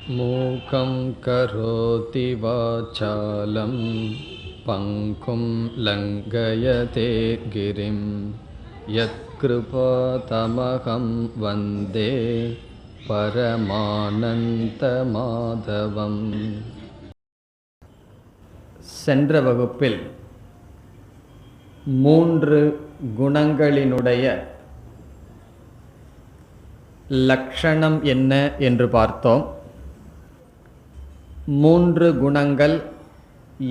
மூகம் கரோதி வாசாலம் பங்கும் லங்கயதே கிரிம் யத்கிருபா தமகம் வந்தே பரமானந்த மாதவம். சென்ற வகுப்பில் 3 குணங்களினுடைய லக்ஷணம் என்ன என்று பார்த்தோம். 3 குணங்கள்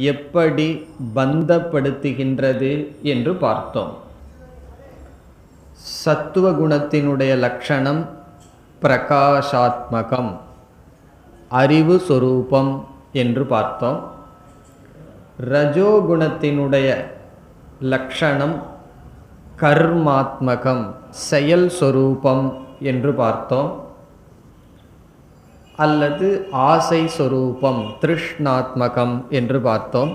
எப்படி பந்தப்படுத்துகின்றது என்று பார்த்தோம். சத்துவ குணத்தினுடைய லக்ஷணம் பிரகாசாத்மகம், அறிவு சொரூபம் என்று பார்த்தோம். ரஜோகுணத்தினுடைய லக்ஷணம் கர்மாத்மகம், செயல் சொரூபம் என்று பார்த்தோம். அல்லது ஆசை சொரூபம், திருஷ்ணாத்மகம் என்று பார்த்தோம்.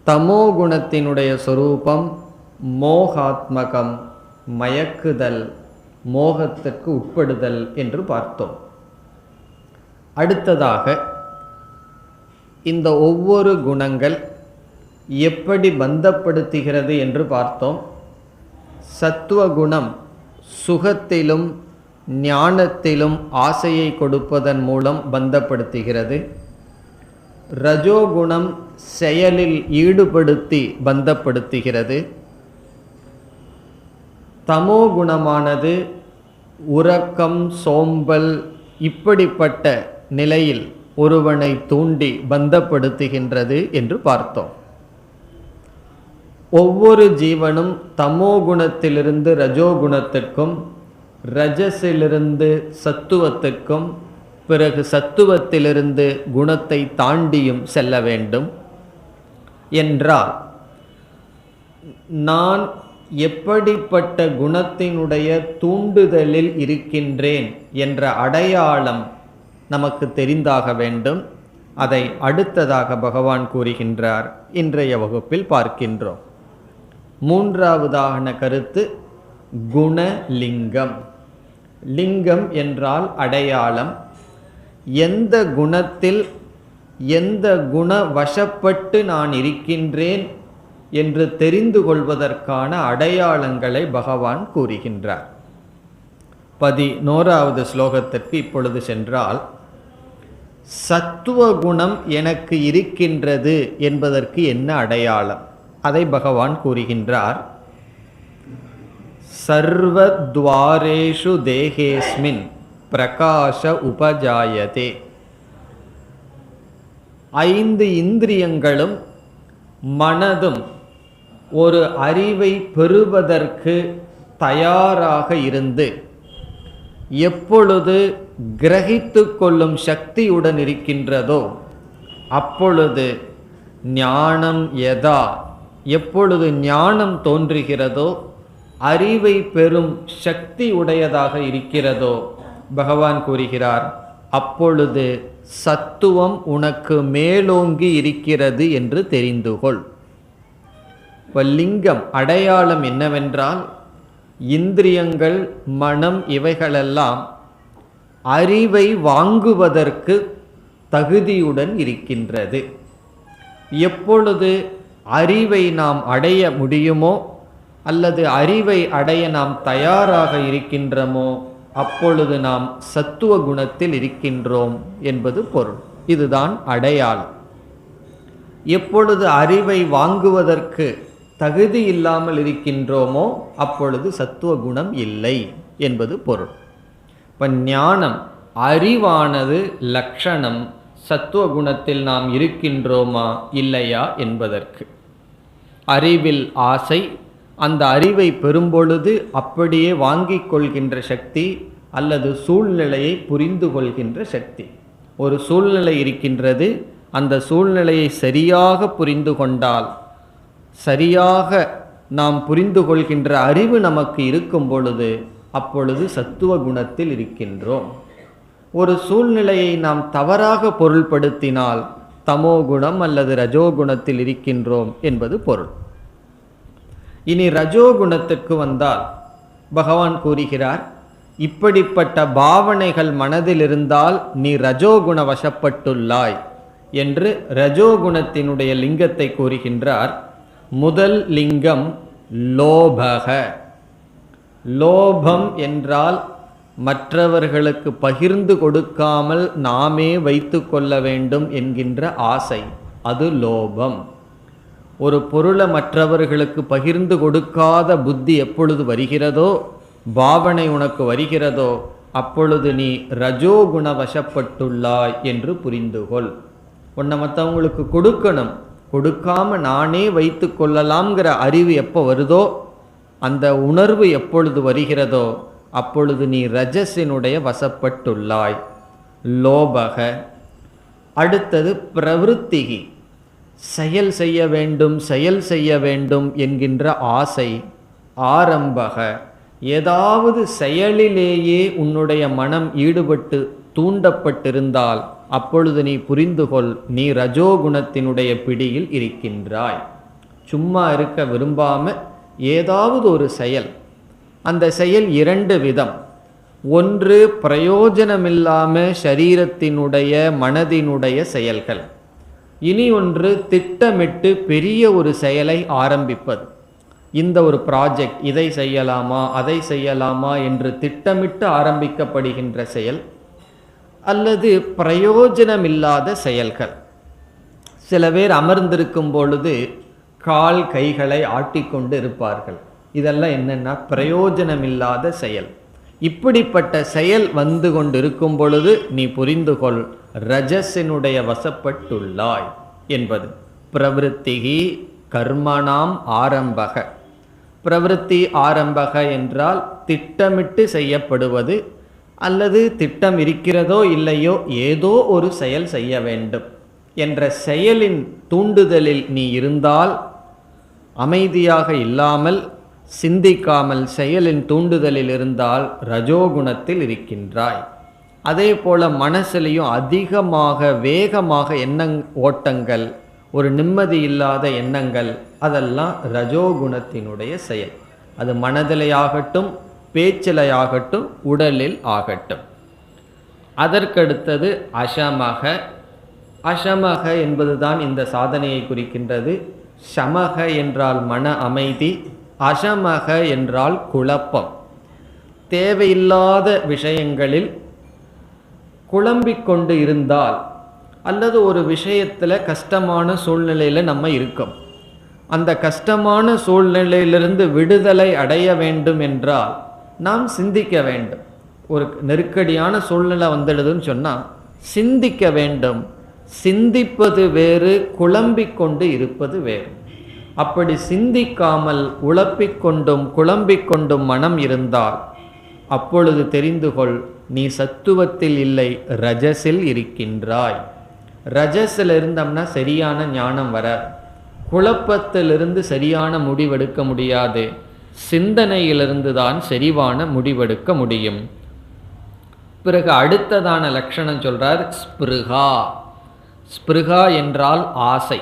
தமோகுணத்தினுடைய சொரூபம் மோகாத்மகம், மயக்குதல், மோகத்திற்கு உட்படுதல் என்று பார்த்தோம். அடுத்ததாக இந்த ஒவ்வொரு குணங்கள் எப்படி பந்தப்படுத்துகிறது என்று பார்த்தோம். சத்துவகுணம் சுகத்திலும் ஞானத்திலும் ஆசையை கொடுப்பதன் மூலம் பந்தப்படுத்துகிறது. ரஜோகுணம் செயலில் ஈடுபடுத்தி பந்தப்படுத்துகிறது. தமோகுணமானது உறக்கம், சோம்பல், இப்படிப்பட்ட நிலையில் ஒருவனை தூண்டி பந்தப்படுத்துகின்றது என்று பார்த்தோம். ஒவ்வொரு ஜீவனும் தமோகுணத்திலிருந்து ரஜோகுணத்திற்கும், ரஜசிலிருந்து சத்துவத்திற்கும், பிறகு சத்துவத்திலிருந்து குணத்தை தாண்டியும் செல்ல வேண்டும். என்றால் நான் எப்படிப்பட்ட குணத்தினுடைய தூண்டுதலில் இருக்கின்றேன் என்ற அடையாளம் நமக்கு தெரிந்தாக வேண்டும். அதை அடுத்ததாக பகவான் கூறுகின்றார். இன்றைய வகுப்பில் பார்க்கின்றோம். 3வது கருத்து குணலிங்கம். லிங்கம் என்றால் அடையாளம். எந்த குணத்தில் எந்த குண வசப்பட்டு நான் இருக்கின்றேன் என்று தெரிந்து கொள்வதற்கான அடையாளங்களை பகவான் கூறுகின்றார். 11வது ஸ்லோகத்திற்கு இப்பொழுது சென்றால், சத்துவகுணம் எனக்கு இருக்கின்றது என்பதற்கு என்ன அடையாளம், அதை பகவான் கூறுகின்றார். சர்வத்வாரேஷு தேகேஸ்மின் பிரகாச உபஜாயதே. 5 இந்திரியங்களும் மனதும் ஒரு அறிவை பெறுவதற்கு தயாராக இருந்து எப்பொழுது கிரகித்து கொள்ளும் சக்தியுடன் இருக்கின்றதோ அப்பொழுது ஞானம் எப்பொழுது ஞானம் தோன்றுகிறதோ, அறிவை பெறும் சக்தி உடையதாக இருக்கிறதோ, பகவான் கூறுகிறார், அப்பொழுது சத்துவம் உனக்கு மேலோங்கி இருக்கிறது என்று தெரிந்துகொள். இப்போ லிங்கம் அடையாளம் என்னவென்றால், இந்திரியங்கள், மனம், இவைகளெல்லாம் அறிவை வாங்குவதற்கு தகுதியுடன் இருக்கின்றது. எப்பொழுது அறிவை நாம் அடைய முடியுமோ அல்லது அறிவை அடைய நாம் தயாராக இருக்கின்றோமோ அப்பொழுது நாம் சத்துவ குணத்தில் இருக்கின்றோம் என்பது பொருள். இதுதான் அடையாளம். எப்பொழுது அறிவை வாங்குவதற்கு தகுதி இல்லாமல் இருக்கின்றோமோ அப்பொழுது சத்துவ குணம் இல்லை என்பது பொருள். இப்போ ஞானம், அறிவானது லக்ஷணம் சத்துவ குணத்தில் நாம் இருக்கின்றோமா இல்லையா என்பதற்கு. அறிவில் ஆசை, அந்த அறிவை பெறும்பொழுது அப்படியே வாங்கிக் கொள்கின்ற சக்தி அல்லது சூழ்நிலையை புரிந்து கொள்கின்ற சக்தி. ஒரு சூழ்நிலை இருக்கின்றது, அந்த சூழ்நிலையை சரியாக புரிந்து கொண்டால், சரியாக நாம் புரிந்து கொள்கின்ற அறிவு நமக்கு இருக்கும் பொழுது அப்பொழுது சத்துவ குணத்தில் இருக்கின்றோம். ஒரு சூழ்நிலையை நாம் தவறாக பொருள்படுத்தினால் தமோகுணம் அல்லது ரஜோகுணத்தில் இருக்கின்றோம் என்பது பொருள். இனி ரஜோகுணத்திற்கு வந்தால் பகவான் கூறுகிறார், இப்படிப்பட்ட பாவனைகள் மனதில் இருந்தால் நீ ரஜோகுண வசப்பட்டுள்ளாய் என்று ரஜோகுணத்தினுடைய லிங்கத்தை கூறுகின்றார். முதல் லிங்கம் லோபக. லோபம் என்றால் மற்றவர்களுக்கு பகிர்ந்து கொடுக்காமல் நாமே வைத்து கொள்ள வேண்டும் என்கின்ற ஆசை, அது லோபம். ஒரு பொருளை மற்றவர்களுக்கு பகிர்ந்து கொடுக்காத புத்தி எப்பொழுது வருகிறதோ, பாவனை உனக்கு வருகிறதோ, அப்பொழுது நீ ரஜோகுண வசப்பட்டுள்ளாய் என்று புரிந்துகொள். உன்னை மற்றவங்களுக்கு கொடுக்கணும், கொடுக்காம நானே வைத்து கொள்ளலாம்ங்கிற அறிவு எப்போ வருதோ, அந்த உணர்வு எப்பொழுது வருகிறதோ, அப்பொழுது நீ ரஜசினுடைய வசப்பட்டுள்ளாய். லோபக. அடுத்தது பிரவிருத்திகி. செயல் செய்ய வேண்டும், செயல் செய்ய வேண்டும் என்கின்ற ஆசை. ஆரம்பக. ஏதாவது செயலிலேயே உன்னுடைய மனம் ஈடுபட்டு தூண்டப்பட்டிருந்தால் அப்பொழுது நீ புரிந்துகொள், நீ ரஜோகுணத்தினுடைய பிடியில் இருக்கின்றாய். சும்மா இருக்க விரும்பாம ஏதாவது ஒரு செயல். அந்த செயல் இரண்டு விதம். ஒன்று பிரயோஜனமில்லாம சரீரத்தினுடைய மனதினுடைய செயல்கள். இனி ஒன்று திட்டமிட்டு பெரிய ஒரு செயலை ஆரம்பிப்பது. இந்த ஒரு ப்ராஜெக்ட், இதை செய்யலாமா அதை செய்யலாமா என்று திட்டமிட்டு ஆரம்பிக்கப்படுகின்ற செயல். அல்லது பிரயோஜனமில்லாத செயல்கள். சில பேர் அமர்ந்திருக்கும் பொழுது கால் கைகளை ஆட்டிக்கொண்டு இருப்பார்கள். இதெல்லாம் என்னென்னா பிரயோஜனமில்லாத செயல். இப்படிப்பட்ட செயல் வந்து கொண்டிருக்கும் பொழுது நீ புரிந்துகொள், ரஜசினுடைய வசப்பட்டுள்ளாய் என்பது. பிரவிருத்திகி கர்மணாம் ஆரம்பக. பிரவிருத்தி ஆரம்பக என்றால் திட்டமிட்டு செய்யப்படுவது, அல்லது திட்டம் இருக்கிறதோ இல்லையோ ஏதோ ஒரு செயல் செய்ய வேண்டும் என்ற செயலின் தூண்டுதலில் நீ இருந்தால், அமைதியாக இல்லாமல் சிந்திக்காமல் செயலின் தூண்டுதலில் இருந்தால் ரஜோகுணத்தில் இருக்கின்றாய். அதே போல மனசிலையும் அதிகமாக வேகமாக ஓட்டங்கள், ஒரு நிம்மதி இல்லாத எண்ணங்கள், அதெல்லாம் ரஜோகுணத்தினுடைய செயல். அது மனதிலையாகட்டும், பேச்சிலையாகட்டும், உடலில் ஆகட்டும். அதற்கடுத்தது அசமக. அசமக என்பதுதான் இந்த சாதனையை குறிக்கின்றது. சமக என்றால் மன அமைதி, அசமக என்றால் குழப்பம். தேவையில்லாத விஷயங்களில் குழம்பிக் கொண்டு இருந்தால், அல்லது ஒரு விஷயத்தில் கஷ்டமான சூழ்நிலையில் நம்ம இருக்கோம், அந்த கஷ்டமான சூழ்நிலையிலிருந்து விடுதலை அடைய வேண்டும் என்றால் நாம் சிந்திக்க வேண்டும். ஒரு நெருக்கடியான சூழ்நிலை வந்துடுதுன்னு சொன்னால் சிந்திக்க வேண்டும். சிந்திப்பது வேறு, குழம்பிக் கொண்டு இருப்பது வேறு. அப்படி சிந்திக்காமல் உழப்பிக்கொண்டும் குழம்பிக் கொண்டும் மனம் இருந்தால் அப்பொழுது தெரிந்துகொள், நீ சத்துவத்தில் இல்லை, ரஜஸில் இருக்கின்றாய். ரஜஸில் இருந்தோம்னா சரியான ஞானம் வர, குழப்பத்திலிருந்து சரியான முடிவெடுக்க முடியாது, சிந்தனையிலிருந்து தான் சரிவான முடிவெடுக்க முடியும். பிறகு அடுத்ததான லட்சணம் சொல்றார், ஸ்பிருகா. ஸ்பிருகா என்றால் ஆசை.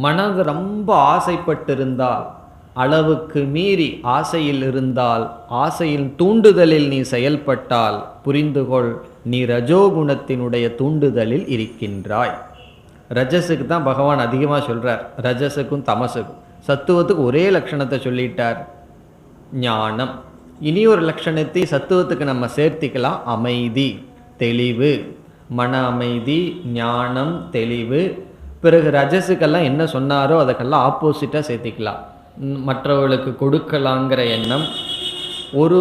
மனது ரொம்ப ஆசைப்பட்டிருந்தால், அளவுக்கு மீறி ஆசையில் இருந்தால், ஆசையின் தூண்டுதலில் நீ செயல்பட்டால் புரிந்துகொள், நீ ரஜோகுணத்தினுடைய தூண்டுதலில் இருக்கின்றாய். ரஜஸுக்கு தான் பகவான் அதிகமாக சொல்கிறார், ரஜஸுக்கும் தமசுக்கும். சத்துவத்துக்கு ஒரே லட்சணத்தை சொல்லிட்டார், ஞானம். இனி ஒரு லட்சணத்தை சத்துவத்துக்கு நம்ம சேர்த்திக்கலாம், அமைதி, தெளிவு, மன அமைதி, ஞானம், தெளிவு. பிறகு ரஜஸுக்கெல்லாம் என்ன சொன்னாரோ அதுக்கெல்லாம் ஆப்போசிட்டாக சேர்த்திக்கலாம். மற்றவர்களுக்கு கொடுக்கலாங்கிற எண்ணம், ஒரு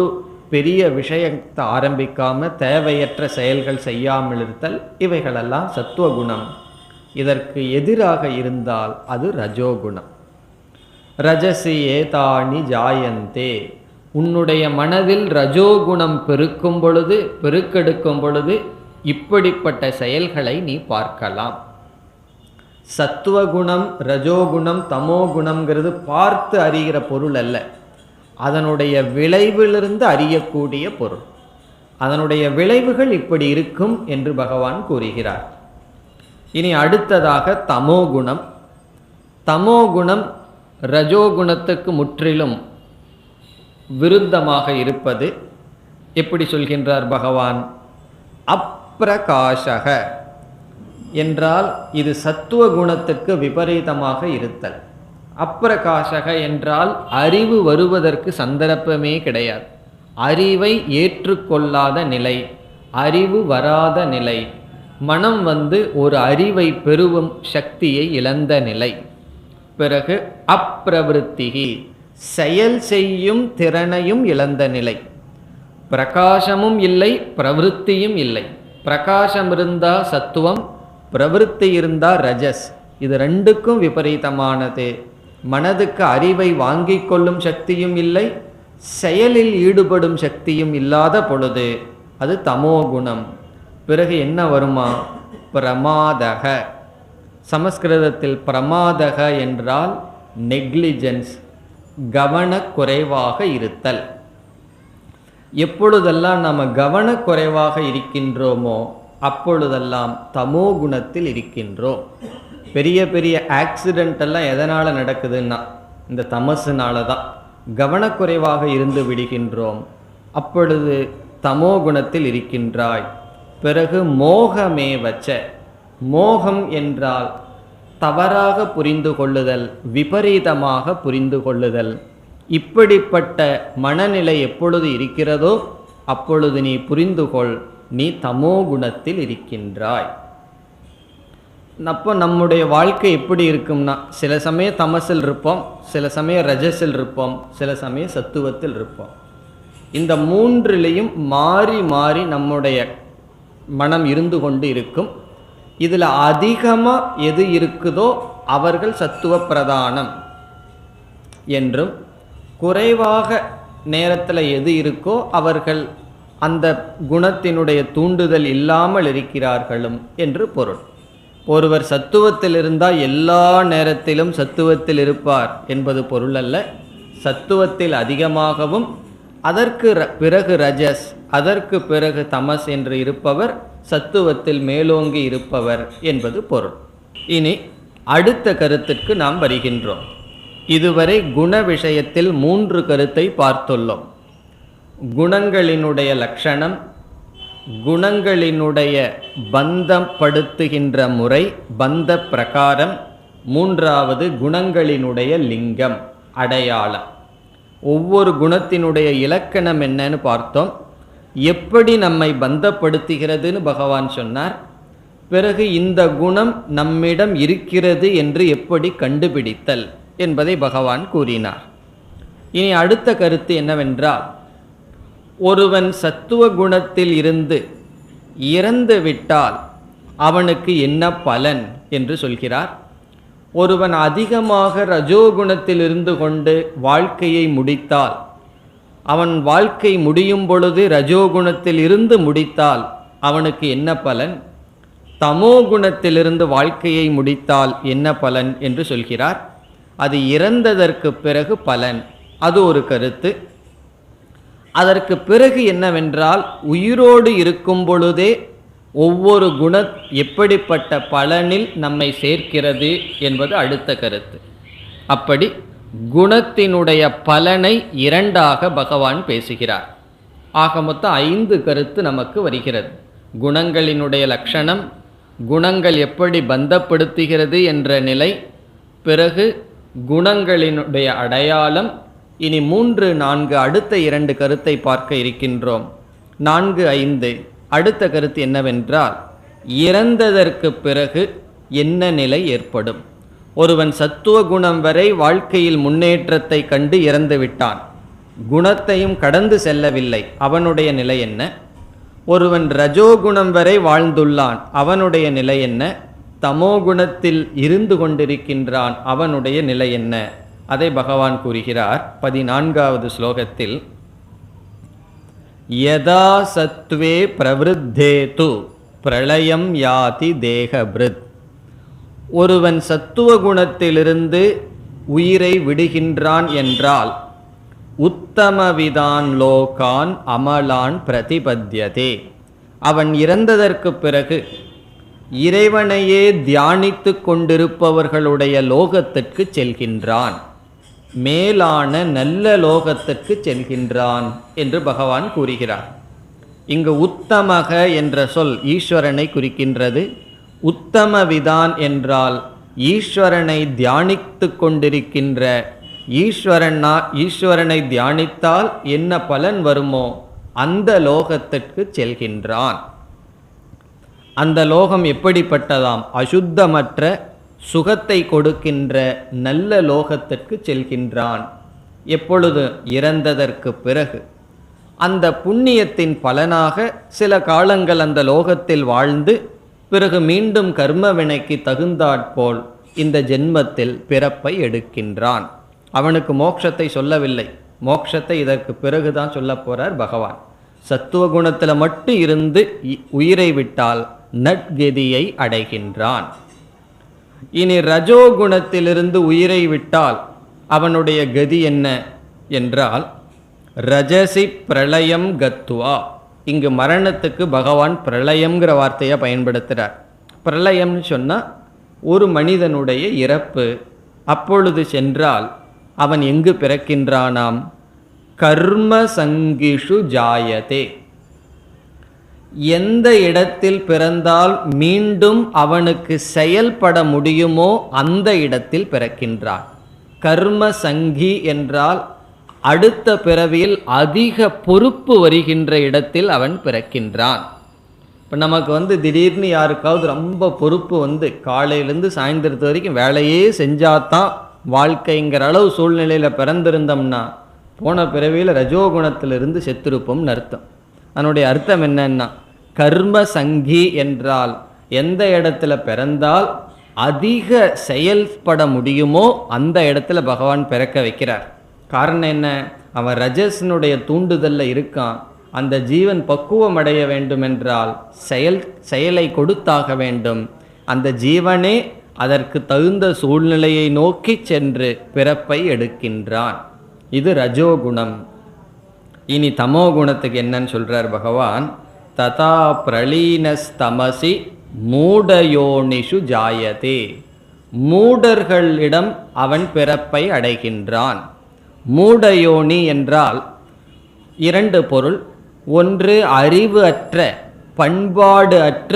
பெரிய விஷயத்தை ஆரம்பிக்காமல் தேவையற்ற செயல்கள் செய்யாமல் இருத்தல், இவைகளெல்லாம் சத்துவகுணம். இதற்கு எதிராக இருந்தால் அது ரஜோகுணம். ரஜசி ஏதானி ஜாயந்தே. உன்னுடைய மனதில் ரஜோகுணம் பெருக்கெடுக்கும் பொழுது இப்படிப்பட்ட செயல்களை நீ பார்க்கலாம். சத்துவகுணம், ரஜோகுணம், தமோகுணம்ங்கிறது பார்த்து அறிகிற பொருள் அல்ல, அதனுடைய விளைவிலிருந்து அறியக்கூடிய பொருள். அதனுடைய விளைவுகள் இப்படி இருக்கும் என்று பகவான் கூறுகிறார். இனி அடுத்ததாக தமோகுணம். தமோகுணம் ரஜோகுணத்துக்கு முற்றிலும் விருத்தமாக இருப்பது. எப்படி சொல்கின்றார் பகவான்? அப்பிரகாசக என்றால் இது சத்துவ குணத்துக்கு விபரீதமாக இருத்தல். அப்பிரகாசக என்றால் அறிவு வருவதற்கு சந்தர்ப்பமே கிடையாது. அறிவை ஏற்றுக்கொள்ளாத நிலை, அறிவு வராத நிலை, மனம் ஒரு அறிவை பெறும் சக்தியை இழந்த நிலை. பிறகு அப்பிரவிருத்திகி, செயல் செய்யும் திறனையும் இழந்த நிலை. பிரகாசமும் இல்லை, பிரவிருத்தியும் இல்லை. பிரகாசம் இருந்தா சத்துவம், பிரவிருத்தி இருந்தா ரஜஸ். இது ரெண்டுக்கும் விபரீதமானது. மனதுக்கு அறிவை வாங்கிக் கொள்ளும் சக்தியும் இல்லை, செயலில் ஈடுபடும் சக்தியும் இல்லாத பொழுது அது தமோகுணம். பிறகு என்ன வருமா? பிரமாதக. சமஸ்கிருதத்தில் பிரமாதக என்றால் நெக்லிஜென்ஸ், கவனக்குறைவாக இருத்தல். எப்பொழுதெல்லாம் நாம் கவனக்குறைவாக இருக்கின்றோமோ அப்பொழுதெல்லாம் தமோ குணத்தில் இருக்கின்றோம். பெரிய பெரிய ஆக்சிடென்ட் எல்லாம் எதனால் நடக்குதுன்னா இந்த தமசுனால தான். கவனக்குறைவாக இருந்து விடுகின்றோம், அப்பொழுது தமோ குணத்தில் இருக்கின்றாய். பிறகு மோகமே வச்ச, மோகம் என்றால் தவறாக புரிந்து கொள்ளுதல், விபரீதமாக புரிந்து கொள்ளுதல். இப்படிப்பட்ட மனநிலை எப்பொழுது இருக்கிறதோ அப்பொழுது நீ புரிந்து கொள், நீ தமோ குணத்தில் இருக்கின்றாய். அப்போ நம்முடைய வாழ்க்கை எப்படி இருக்கும்னா, சில சமயம் தமசில் இருப்போம், சில சமயம் ரஜஸில் இருப்போம், சில சமயம் சத்துவத்தில் இருப்போம். இந்த மூன்றிலையும் மாறி மாறி நம்முடைய மனம் இருந்து கொண்டு இருக்கும். இதில் அதிகமாக எது இருக்குதோ அவர்கள் சத்துவ பிரதானம் என்றும், குறைவாக நேரத்தில் எது இருக்கோ அவர்கள் அந்த குணத்தினுடைய தூண்டுதல் இல்லாமல் இருக்கிறார்களும் என்று பொருள். ஒருவர் சத்துவத்தில் இருந்தால் எல்லா நேரத்திலும் சத்துவத்தில் இருப்பார் என்பது பொருள் அல்ல. சத்துவத்தில் அதிகமாகவும் அதற்கு பிறகு ரஜஸ், அதற்கு பிறகு தமஸ் என்று இருப்பவர் சத்துவத்தில் மேலோங்கி இருப்பவர் என்பது பொருள். இனி அடுத்த கருத்திற்கு நாம் வருகின்றோம். இதுவரை குண விஷயத்தில் 3 கருத்தை பார்த்துள்ளோம். குணங்களினுடைய லட்சணம், குணங்களினுடைய பந்தப்படுத்துகின்ற முறை, பந்த பிரகாரம், மூன்றாவது குணங்களினுடைய லிங்கம், அடையாளம். ஒவ்வொரு குணத்தினுடைய இலக்கணம் என்னன்னு பார்த்தோம். எப்படி நம்மை பந்தப்படுத்துகிறதுன்னு பகவான் சொன்னார். பிறகு இந்த குணம் நம்மிடம் இருக்கிறது என்று எப்படி கண்டுபிடித்தல் என்பதை பகவான் கூறினார். இனி அடுத்த கருத்து என்னவென்றால், ஒருவன் சத்துவ குணத்தில் இருந்து இறந்து விட்டால் அவனுக்கு என்ன பலன் என்று சொல்கிறார். ஒருவன் அதிகமாக ரஜோகுணத்தில் இருந்து கொண்டு வாழ்க்கையை முடித்தால், அவன் வாழ்க்கை முடியும் பொழுது ரஜோகுணத்தில் இருந்து முடித்தால் அவனுக்கு என்ன பலன், தமோகுணத்திலிருந்து வாழ்க்கையை முடித்தால் என்ன பலன் என்று சொல்கிறார். அது இறந்ததற்கு பிறகு பலன், அது ஒரு கருத்து. அதற்கு பிறகு என்னவென்றால், உயிரோடு இருக்கும் பொழுதே ஒவ்வொரு குண எப்படிப்பட்ட பலனில் நம்மை சேர்க்கிறது என்பது அடுத்த கருத்து. அப்படி குணத்தினுடைய பலனை 2ஆக பகவான் பேசுகிறார். ஆக மொத்தம் 5 கருத்து நமக்கு வருகிறது. குணங்களினுடைய லட்சணம், குணங்கள் எப்படி பந்தப்படுத்துகிறது என்ற நிலை, பிறகு குணங்களினுடைய அடையாளம். இனி 3, 4 அடுத்த 2 கருத்தை பார்க்க இருக்கின்றோம். 4, 5 அடுத்த கருத்து என்னவென்றால், இறந்ததற்கு பிறகு என்ன நிலை ஏற்படும். ஒருவன் சத்துவ குணம் வரை வாழ்க்கையில் முன்னேற்றத்தை கண்டு இறந்து விட்டான், குணத்தையும் கடந்து செல்லவில்லை, அவனுடைய நிலை என்ன. ஒருவன் ரஜோகுணம் வரை வாழ்ந்துள்ளான், அவனுடைய நிலை என்ன. தமோகுணத்தில் இருந்து கொண்டிருக்கின்றான், அவனுடைய நிலை என்ன. அதை பகவான் கூறுகிறார் 14வது ஸ்லோகத்தில். யதா சத்வே பிரவருத்தேது பிரளயம் யாதி தேகபிருத். ஒருவன் சத்துவ குணத்திலிருந்து உயிரை விடுகின்றான் என்றால், உத்தமவிதான் லோகான் அமலான் பிரதிபத்யதே. அவன் இறந்ததற்கு பிறகு இறைவனையே தியானித்து கொண்டிருப்பவர்களுடைய லோகத்திற்கு செல்கின்றான், மேலான நல்ல லோகத்திற்கு செல்கின்றான் என்று பகவான் கூறுகிறார். இங்கு உத்தமக என்ற சொல் ஈஸ்வரனை குறிக்கின்றது. உத்தமவிதான் என்றால் ஈஸ்வரனை தியானித்து கொண்டிருக்கின்ற ஈஸ்வரனை தியானித்தால் என்ன பலன் வருமோ அந்த லோகத்திற்கு செல்கின்றான். அந்த லோகம் எப்படிப்பட்டதாம்? அசுத்தமற்ற சுகத்தை கொடுக்கின்ற நல்ல லோகத்திற்கு செல்கின்றான். எப்பொழுது? இறந்ததற்கு பிறகு. அந்த புண்ணியத்தின் பலனாக சில காலங்கள் அந்த லோகத்தில் வாழ்ந்து பிறகு மீண்டும் கர்ம வினைக்கு தகுந்தாற்போல் இந்த ஜென்மத்தில் பிறப்பை எடுக்கின்றான். அவனுக்கு மோட்சத்தை சொல்லவில்லை, மோட்சத்தை இதற்கு பிறகுதான் சொல்ல போறார் பகவான். சத்துவகுணத்தில் மட்டும் இருந்து உயிரை விட்டால் நற்கதியை அடைகின்றான். இனி ரஜோகுணத்திலிருந்து உயிரை விட்டால் அவனுடைய கதி என்ன என்றால், ரஜசி பிரளயம் கத்வா. இங்கு மரணத்துக்கு பகவான் பிரளயம்ங்கிற வார்த்தையை பயன்படுத்துகிறார். பிரளயம்னு சொன்னால் ஒரு மனிதனுடைய இறப்பு. அப்பொழுது சென்றால் அவன் எங்கு பிறக்கின்றானாம்? கர்ம சங்கிஷு ஜாயதே. எந்த இடத்தில் பிறந்தால் மீண்டும் அவனுக்கு செயல்பட முடியுமோ அந்த இடத்தில் பிறக்கின்றான். கர்ம சங்கி என்றால் அடுத்த பிறவியில் அதிக பொறுப்பு வருகின்ற இடத்தில் அவன் பிறக்கின்றான். இப்போ நமக்கு திடீர்னு யாருக்காவது ரொம்ப பொறுப்பு காலையிலேருந்து சாயந்தரத்து வரைக்கும் வேலையே செஞ்சாதான் வாழ்க்கைங்கிற அளவு சூழ்நிலையில் பிறந்திருந்தோம்னா போன பிறவியில் ரஜோகுணத்திலிருந்து செத்திருப்போம்னு அர்த்தம். அதனுடைய அர்த்தம் என்னன்னா, கர்ம சங்கி என்றால் எந்த இடத்துல பிறந்தால் அதிக செயல்பட முடியுமோ அந்த இடத்துல பகவான் பிறக்க வைக்கிறார். காரணம் என்ன? அவன் ரஜஸ்னுடைய தூண்டுதல்ல இருக்கான். அந்த ஜீவன் பக்குவம் அடைய வேண்டும் என்றால் செயலை கொடுத்தாக வேண்டும். அந்த ஜீவனே அதற்கு தகுந்த சூழ்நிலையை நோக்கி சென்று பிறப்பை எடுக்கின்றான். இது ரஜோகுணம். இனி தமோ குணத்துக்கு என்னன்னு சொல்றார் பகவான். ததா பிரளீனஸ்தமசி மூடயோனிஷு ஜாயதே. மூடர்களிடம் அவன் பிறப்பை அடைகின்றான். மூடயோனி என்றால் இரண்டு பொருள். ஒன்று, அறிவு அற்ற பண்பாடு அற்ற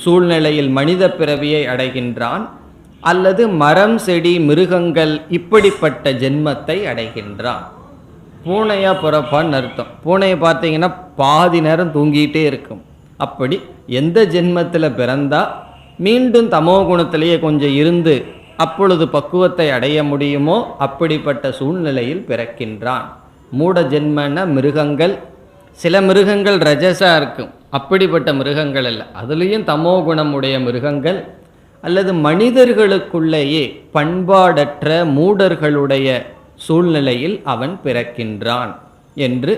சூழ்நிலையில் மனித பிறவியை அடைகின்றான். அல்லது மரம் செடி மிருகங்கள் இப்படிப்பட்ட ஜென்மத்தை அடைகின்றான். பூனையா பிறப்பான்னு அர்த்தம். பூனையை பார்த்தீங்கன்னா பாதி நேரம் தூங்கிட்டே இருக்கும். அப்படி எந்த ஜென்மத்தில் பிறந்தா மீண்டும் தமோ குணத்திலேயே கொஞ்சம் இருந்து அப்பொழுது பக்குவத்தை அடைய முடியுமோ அப்படிப்பட்ட சூழ்நிலையில் பிறக்கின்றான். மூட ஜென்மன மிருகங்கள், சில மிருகங்கள் ரஜஸா இருக்கும், அப்படிப்பட்ட மிருகங்கள் அல்ல, அதுலேயும் தமோ குணம் உடைய மிருகங்கள். அல்லது மனிதர்களுக்குள்ளேயே பண்பாடற்ற மூடர்களுடைய சூழ்நிலையில் அவன் பிறக்கின்றான் என்று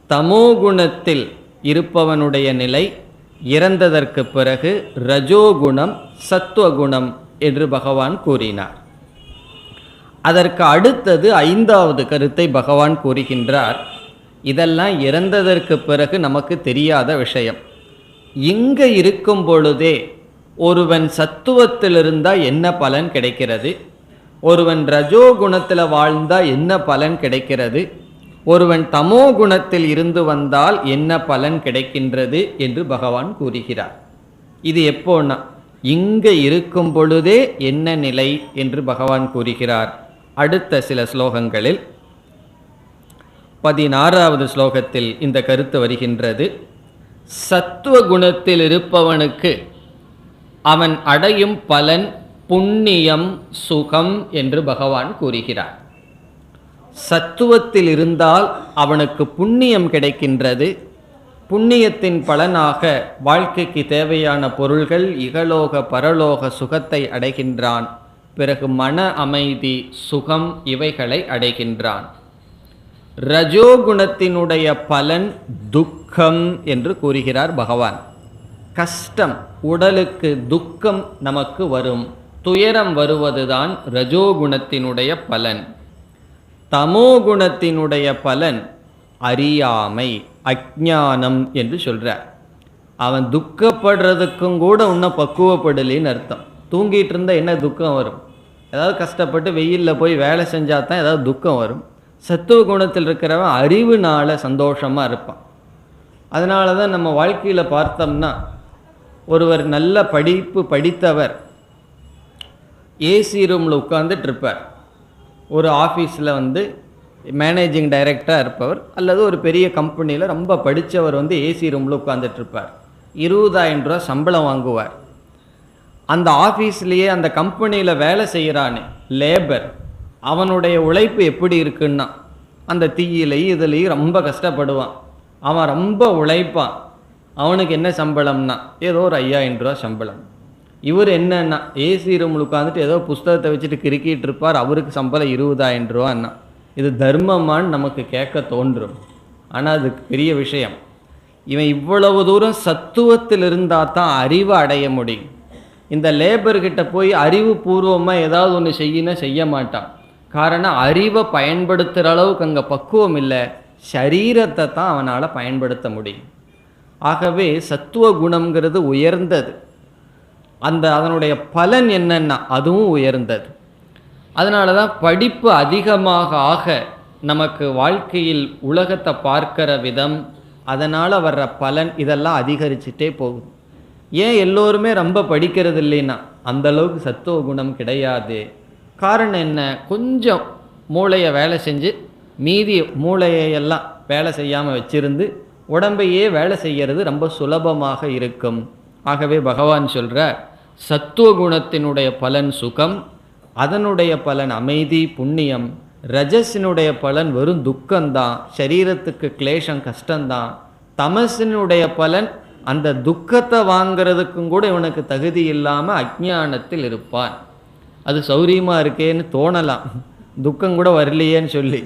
தமோகுணத்தில் இருப்பவனுடைய நிலை இறந்ததற்கு பிறகு ரஜோகுணம் சத்துவகுணம் என்று பகவான் கூறினார். அதற்கு அடுத்தது ஐந்தாவது கருத்தை பகவான் கூறுகின்றார். இதெல்லாம் இறந்ததற்கு பிறகு நமக்கு தெரியாத விஷயம். இங்கே இருக்கும் பொழுதே ஒருவன் சத்துவத்தில் இருந்தால் என்ன பலன் கிடைக்கிறது, ஒருவன் ரஜோகுணத்தில் வாழ்ந்தால் என்ன பலன் கிடைக்கிறது, ஒருவன் தமோ குணத்தில் இருந்து வந்தால் என்ன பலன் கிடைக்கின்றது என்று பகவான் கூறுகிறார். இது எப்போன்னா இங்கே இருக்கும் பொழுதே என்ன நிலை என்று பகவான் கூறுகிறார். அடுத்த சில ஸ்லோகங்களில் 16வது ஸ்லோகத்தில் இந்த கருத்து வருகின்றது. சத்துவ குணத்தில் இருப்பவனுக்கு அவன் அடையும் பலன் புண்ணியம் சுகம் என்று பகவான் கூறுகிறார். சத்துவத்தில் இருந்தால் அவனுக்கு புண்ணியம் கிடைக்கின்றது. புண்ணியத்தின் பலனாக வாழ்க்கைக்கு தேவையான பொருள்கள், இகலோக பரலோக சுகத்தை அடைகின்றான். பிறகு மன அமைதி, சுகம் இவைகளை அடைகின்றான். ரஜோகுணத்தினுடைய பலன் துக்கம் என்று கூறுகிறார் பகவான். கஷ்டம், உடலுக்கு துக்கம் நமக்கு வரும், துயரம் வருவதுதான் ரஜோகுணத்தினுடைய பலன். தமோகுணத்தினுடைய பலன் அறியாமை, அஞ்ஞானம் என்று சொல்றார். அவன் துக்கப்படுறதுக்கும் கூட இன்னும் பக்குவப்படலின்னு அர்த்தம். தூங்கிட்டு இருந்தால் என்ன துக்கம் வரும்? ஏதாவது கஷ்டப்பட்டு வெயிலில் போய் வேலை செஞ்சால் தான் ஏதாவது துக்கம் வரும். சத்துவ குணத்தில் இருக்கிறவன் அறிவுனால சந்தோஷமாக இருப்பான். அதனால தான் நம்ம வாழ்க்கையில் பார்த்தோம்னா ஒருவர் நல்ல படிப்பு படித்தவர் ஏசி ரூமில் உட்கார்ந்துட்டு இருப்பார். ஒரு ஆஃபீஸில் மேனேஜிங் டைரக்டராக இருப்பவர் அல்லது ஒரு பெரிய கம்பெனியில் ரொம்ப படித்தவர் ஏசி ரூமில் உட்கார்ந்துட்டு இருப்பார். 20,000 ரூபா சம்பளம் வாங்குவார். அந்த ஆஃபீஸ்லேயே அந்த கம்பெனியில் வேலை செய்கிறானே லேபர், அவனுடைய உழைப்பு எப்படி இருக்குன்னா அந்த தீயிலையும் இதுலேயும் ரொம்ப கஷ்டப்படுவான். அவன் ரொம்ப உழைப்பான். அவனுக்கு என்ன சம்பளம்னா ஏதோ ஒரு 5,000 ரூபா சம்பளம். இவர் என்னன்னா ஏசி ரூமில் உட்காந்துட்டு ஏதோ புஸ்தகத்தை வச்சுட்டு கிறுக்கிட்டு இருப்பார். அவருக்கு சம்பளம் 20,000 ரூபான்னா இது தர்மமான்னு நமக்கு கேட்க தோன்றும். ஆனால் அதுக்கு பெரிய விஷயம். இவன் இவ்வளவு தூரம் சத்துவத்தில் இருந்தால் தான் அறிவை அடைய முடியும். இந்த லேபர்கிட்ட போய் அறிவுபூர்வமாக ஏதாவது ஒன்று செய்ய மாட்டான். காரணம் அறிவை பயன்படுத்துகிற அளவுக்கு அங்கே பக்குவம் இல்லை. சரீரத்தை தான் அவனால் பயன்படுத்த முடியும். ஆகவே சத்துவ குணம்ங்கிறது உயர்ந்தது. அதனுடைய பலன் என்னன்னா அதுவும் உயர்ந்தது. அதனால தான் படிப்பு அதிகமாக ஆக நமக்கு வாழ்க்கையில் உலகத்தை பார்க்கிற விதம், அதனால் வர்ற பலன் இதெல்லாம் அதிகரிச்சுட்டே போகுது. ஏன் எல்லோருமே ரொம்ப படிக்கிறது இல்லைன்னா அந்தளவுக்கு சத்துவ குணம் கிடையாது. காரணம் என்ன? கொஞ்சம் மூளையை வேலை செஞ்சு மீதி மூளையெல்லாம் வேலை செய்யாமல் வச்சிருந்து உடம்பையே வேலை செய்கிறது ரொம்ப சுலபமாக இருக்கும். ஆகவே பகவான் சொல்கிறார், சத்துவ குணத்தினுடைய பலன் சுகம், அதனுடைய பலன் அமைதி புண்ணியம். ரஜஸினுடைய பலன் வெறும் துக்கம்தான், சரீரத்துக்கு கிளேஷம் கஷ்டம்தான். தமசினுடைய பலன் அந்த துக்கத்தை வாங்கிறதுக்கும் கூட இவனுக்கு தகுதி இல்லாமல் அஜ்ஞானத்தில் இருப்பான். அது சௌரியமாக இருக்கேன்னு தோணலாம், துக்கம் கூட வரலையேன்னு சொல்லி.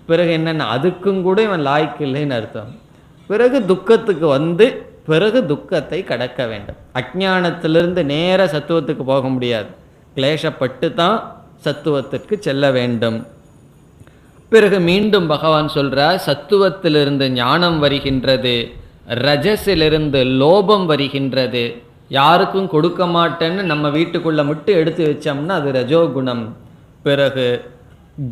பிறகு என்னென்ன அதுக்கும் கூட இவன் லாய்க்கு இல்லைன்னு அர்த்தம். பிறகு துக்கத்துக்கு பிறகு துக்கத்தை கடக்க வேண்டும். அஜ்ஞானத்திலிருந்து நேர சத்துவத்துக்கு போக முடியாது, கிளேஷப்பட்டு தான் சத்துவத்திற்கு செல்ல வேண்டும். பிறகு மீண்டும் பகவான் சொல்றார், சத்துவத்திலிருந்து ஞானம் வருகின்றது, ரஜஸிலிருந்து லோபம் வருகின்றது. யாருக்கும் கொடுக்க மாட்டேன்னு நம்ம வீட்டுக்குள்ளே மட்டும் எடுத்து வச்சோம்னா அது ரஜோகுணம். பிறகு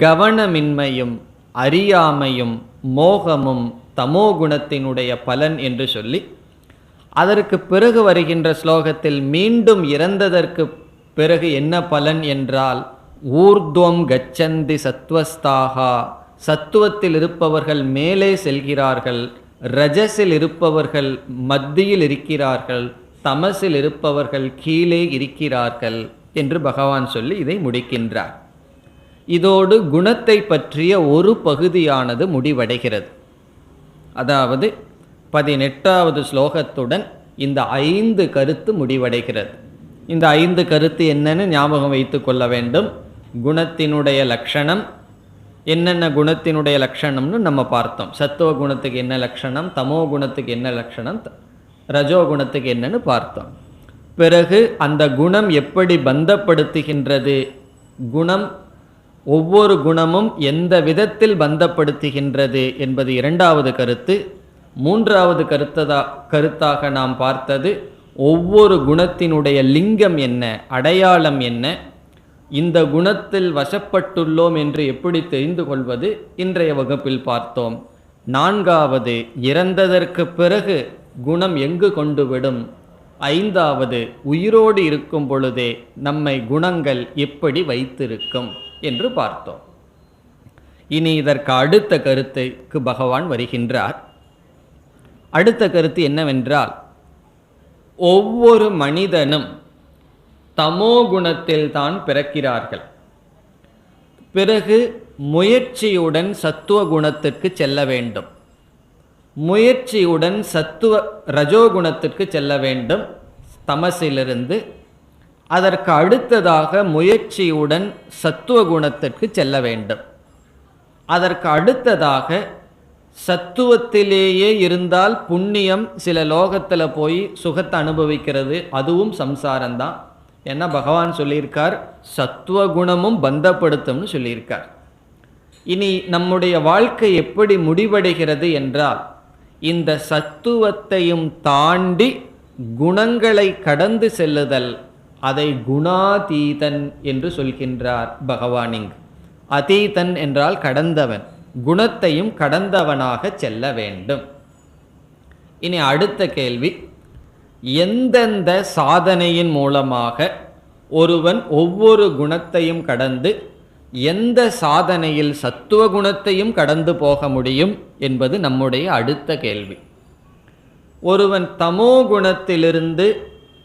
கவனமின்மையும் அறியாமையும் மோகமும் தமோகுணத்தினுடைய பலன் என்று சொல்லி, அதற்கு பிறகு வருகின்ற ஸ்லோகத்தில் மீண்டும் இறந்ததற்கு பிறகு என்ன பலன் என்றால், ஊர்த்வம் கச்சந்தி சத்வஸ்தாகா, சத்துவத்தில் இருப்பவர்கள் மேலே செல்கிறார்கள், ரஜஸில் இருப்பவர்கள் மத்தியில் இருக்கிறார்கள், தமசில் இருப்பவர்கள் கீழே இருக்கிறார்கள் என்று பகவான் சொல்லி இதை முடிக்கின்றார். இதோடு குணத்தை பற்றிய ஒரு பகுதியானது முடிவடைகிறது. அதாவது 18வது ஸ்லோகத்துடன் இந்த 5 கருத்து முடிவடைகிறது. இந்த 5 கருத்து என்னன்னு ஞாபகம் வைத்து கொள்ள வேண்டும். குணத்தினுடைய லட்சணம் என்னென்ன, குணத்தினுடைய லட்சணம்னு நம்ம பார்த்தோம். சத்துவ குணத்துக்கு என்ன லட்சணம், தமோ குணத்துக்கு என்ன லட்சணம், ரஜோகுணத்துக்கு என்னன்னு பார்த்தோம். பிறகு அந்த குணம் எப்படி பந்தப்படுத்துகின்றது, குணம் ஒவ்வொரு குணமும் எந்த விதத்தில் பந்தப்படுத்துகின்றது என்பது 2வது கருத்து. 3வது கருத்தாக நாம் பார்த்தது ஒவ்வொரு குணத்தினுடைய லிங்கம் என்ன, அடையாளம் என்ன, இந்த குணத்தில் வசப்பட்டுள்ளோம் என்று எப்படி தெரிந்து கொள்வது, இன்றைய வகுப்பில் பார்த்தோம். 4வது இறந்ததற்கு பிறகு குணம் எங்கு கொண்டு விடும். 5வது உயிரோடு இருக்கும் பொழுதே நம்மை குணங்கள் எப்படி வைத்திருக்கும் என்று பார்த்தோம். இனி இதற்கு அடுத்த கருத்துக்கு பகவான் வருகின்றார். அடுத்த கருத்து என்னவென்றால், ஒவ்வொரு மனிதனும் தமோ குணத்தில் தான் பிறக்கிறார்கள். பிறகு முயற்சியுடன் சத்துவ குணத்திற்கு செல்ல வேண்டும், முயற்சியுடன் ரஜோகுணத்திற்கு செல்ல வேண்டும் தமசிலிருந்து. அதற்கு அடுத்ததாக முயற்சியுடன் சத்துவ குணத்திற்கு செல்ல வேண்டும். அதற்கு அடுத்ததாக சத்துவத்திலேயே இருந்தால் புண்ணியம் சில லோகத்தில் போய் சுகத்தை அனுபவிக்கிறது, அதுவும் சம்சாரம்தான். ஏன்னா பகவான் சொல்லியிருக்கார் சத்துவ குணமும் பந்தப்படுத்தும்னு சொல்லியிருக்கார். இனி நம்முடைய வாழ்க்கை எப்படி முடிவடைகிறது என்றால், இந்த சத்துவத்தையும் தாண்டி குணங்களை கடந்து செல்லுதல், அதை குணாதீதன் என்று சொல்கின்றார் பகவான். இங்கு அதீதன் என்றால் கடந்தவன், குணத்தையும் கடந்தவனாக செல்ல வேண்டும். இனி அடுத்த கேள்வி, எந்தெந்த சாதனையின் மூலமாக ஒருவன் ஒவ்வொரு குணத்தையும் கடந்து எந்த சாதனையில் சத்துவ குணத்தையும் கடந்து போக முடியும் என்பது நம்முடைய அடுத்த கேள்வி. ஒருவன் தமோ குணத்திலிருந்து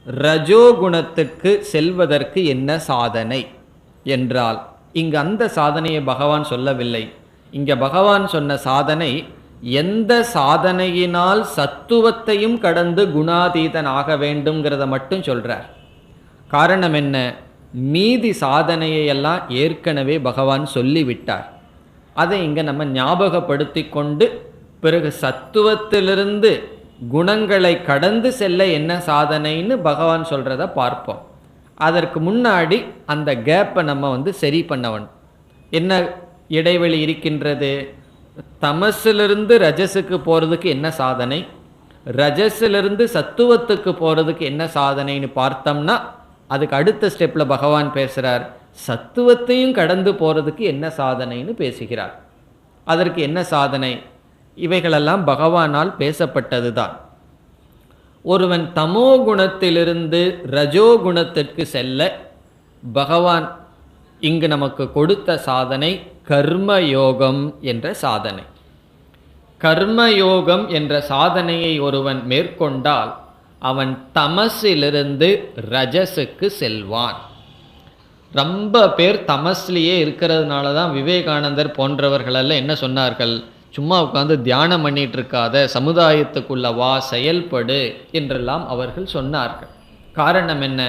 ரஜோ குணத்துக்கு செல்வதற்கு என்ன சாதனை என்றால், இங்கு அந்த சாதனையை பகவான் சொல்லவில்லை. இங்க பகவான் சொன்ன சாதனை எந்த சாதனையினால் சத்துவத்தையும் கடந்து குணாதீதன் ஆக வேண்டும்ங்கிறத மட்டும் சொல்றார். காரணம் என்ன? மீதி சாதனையை எல்லாம் ஏற்கனவே பகவான் சொல்லிவிட்டார். அதை இங்க நம்ம ஞாபகப்படுத்தி கொண்டு பிறகு சத்துவத்திலிருந்து குணங்களை கடந்து செல்ல என்ன சாதனைன்னு பகவான் சொல்றத பார்ப்போம். அதற்கு முன்னாடி அந்த கேப்பை நம்ம சரி பண்ணவன். என்ன இடைவெளி இருக்கின்றது? தமசிலிருந்து ரஜஸுக்கு போகிறதுக்கு என்ன சாதனை, ரஜஸிலிருந்து சத்துவத்துக்கு போகிறதுக்கு என்ன சாதனைன்னு பார்த்தோம்னா, அதுக்கு அடுத்த ஸ்டெப்பில் பகவான் பேசுகிறார், சத்துவத்தையும் கடந்து போகிறதுக்கு என்ன சாதனைன்னு பேசுகிறார். அதற்கு என்ன சாதனை? இவைகளெல்லாம் பகவானால் பேசப்பட்டது தான். ஒருவன் தமோ குணத்திலிருந்து ரஜோ குணத்திற்கு செல்ல பகவான் இங்கு நமக்கு கொடுத்த சாதனை கர்மயோகம் என்ற சாதனை. கர்மயோகம் என்ற சாதனையை ஒருவன் மேற்கொண்டால் அவன் தமசிலிருந்து ரஜஸுக்கு செல்வான். ரொம்ப பேர் தமஸ்லேயே இருக்கிறதுனால தான் விவேகானந்தர் போன்றவர்களெல்லாம் என்ன சொன்னார்கள்? சும்மா உட்காந்து தியானம் பண்ணிட்டு இருக்காத, சமுதாயத்துக்குள்ள வா, செயல்படு என்றெல்லாம் அவர்கள் சொன்னார்கள். காரணம் என்ன?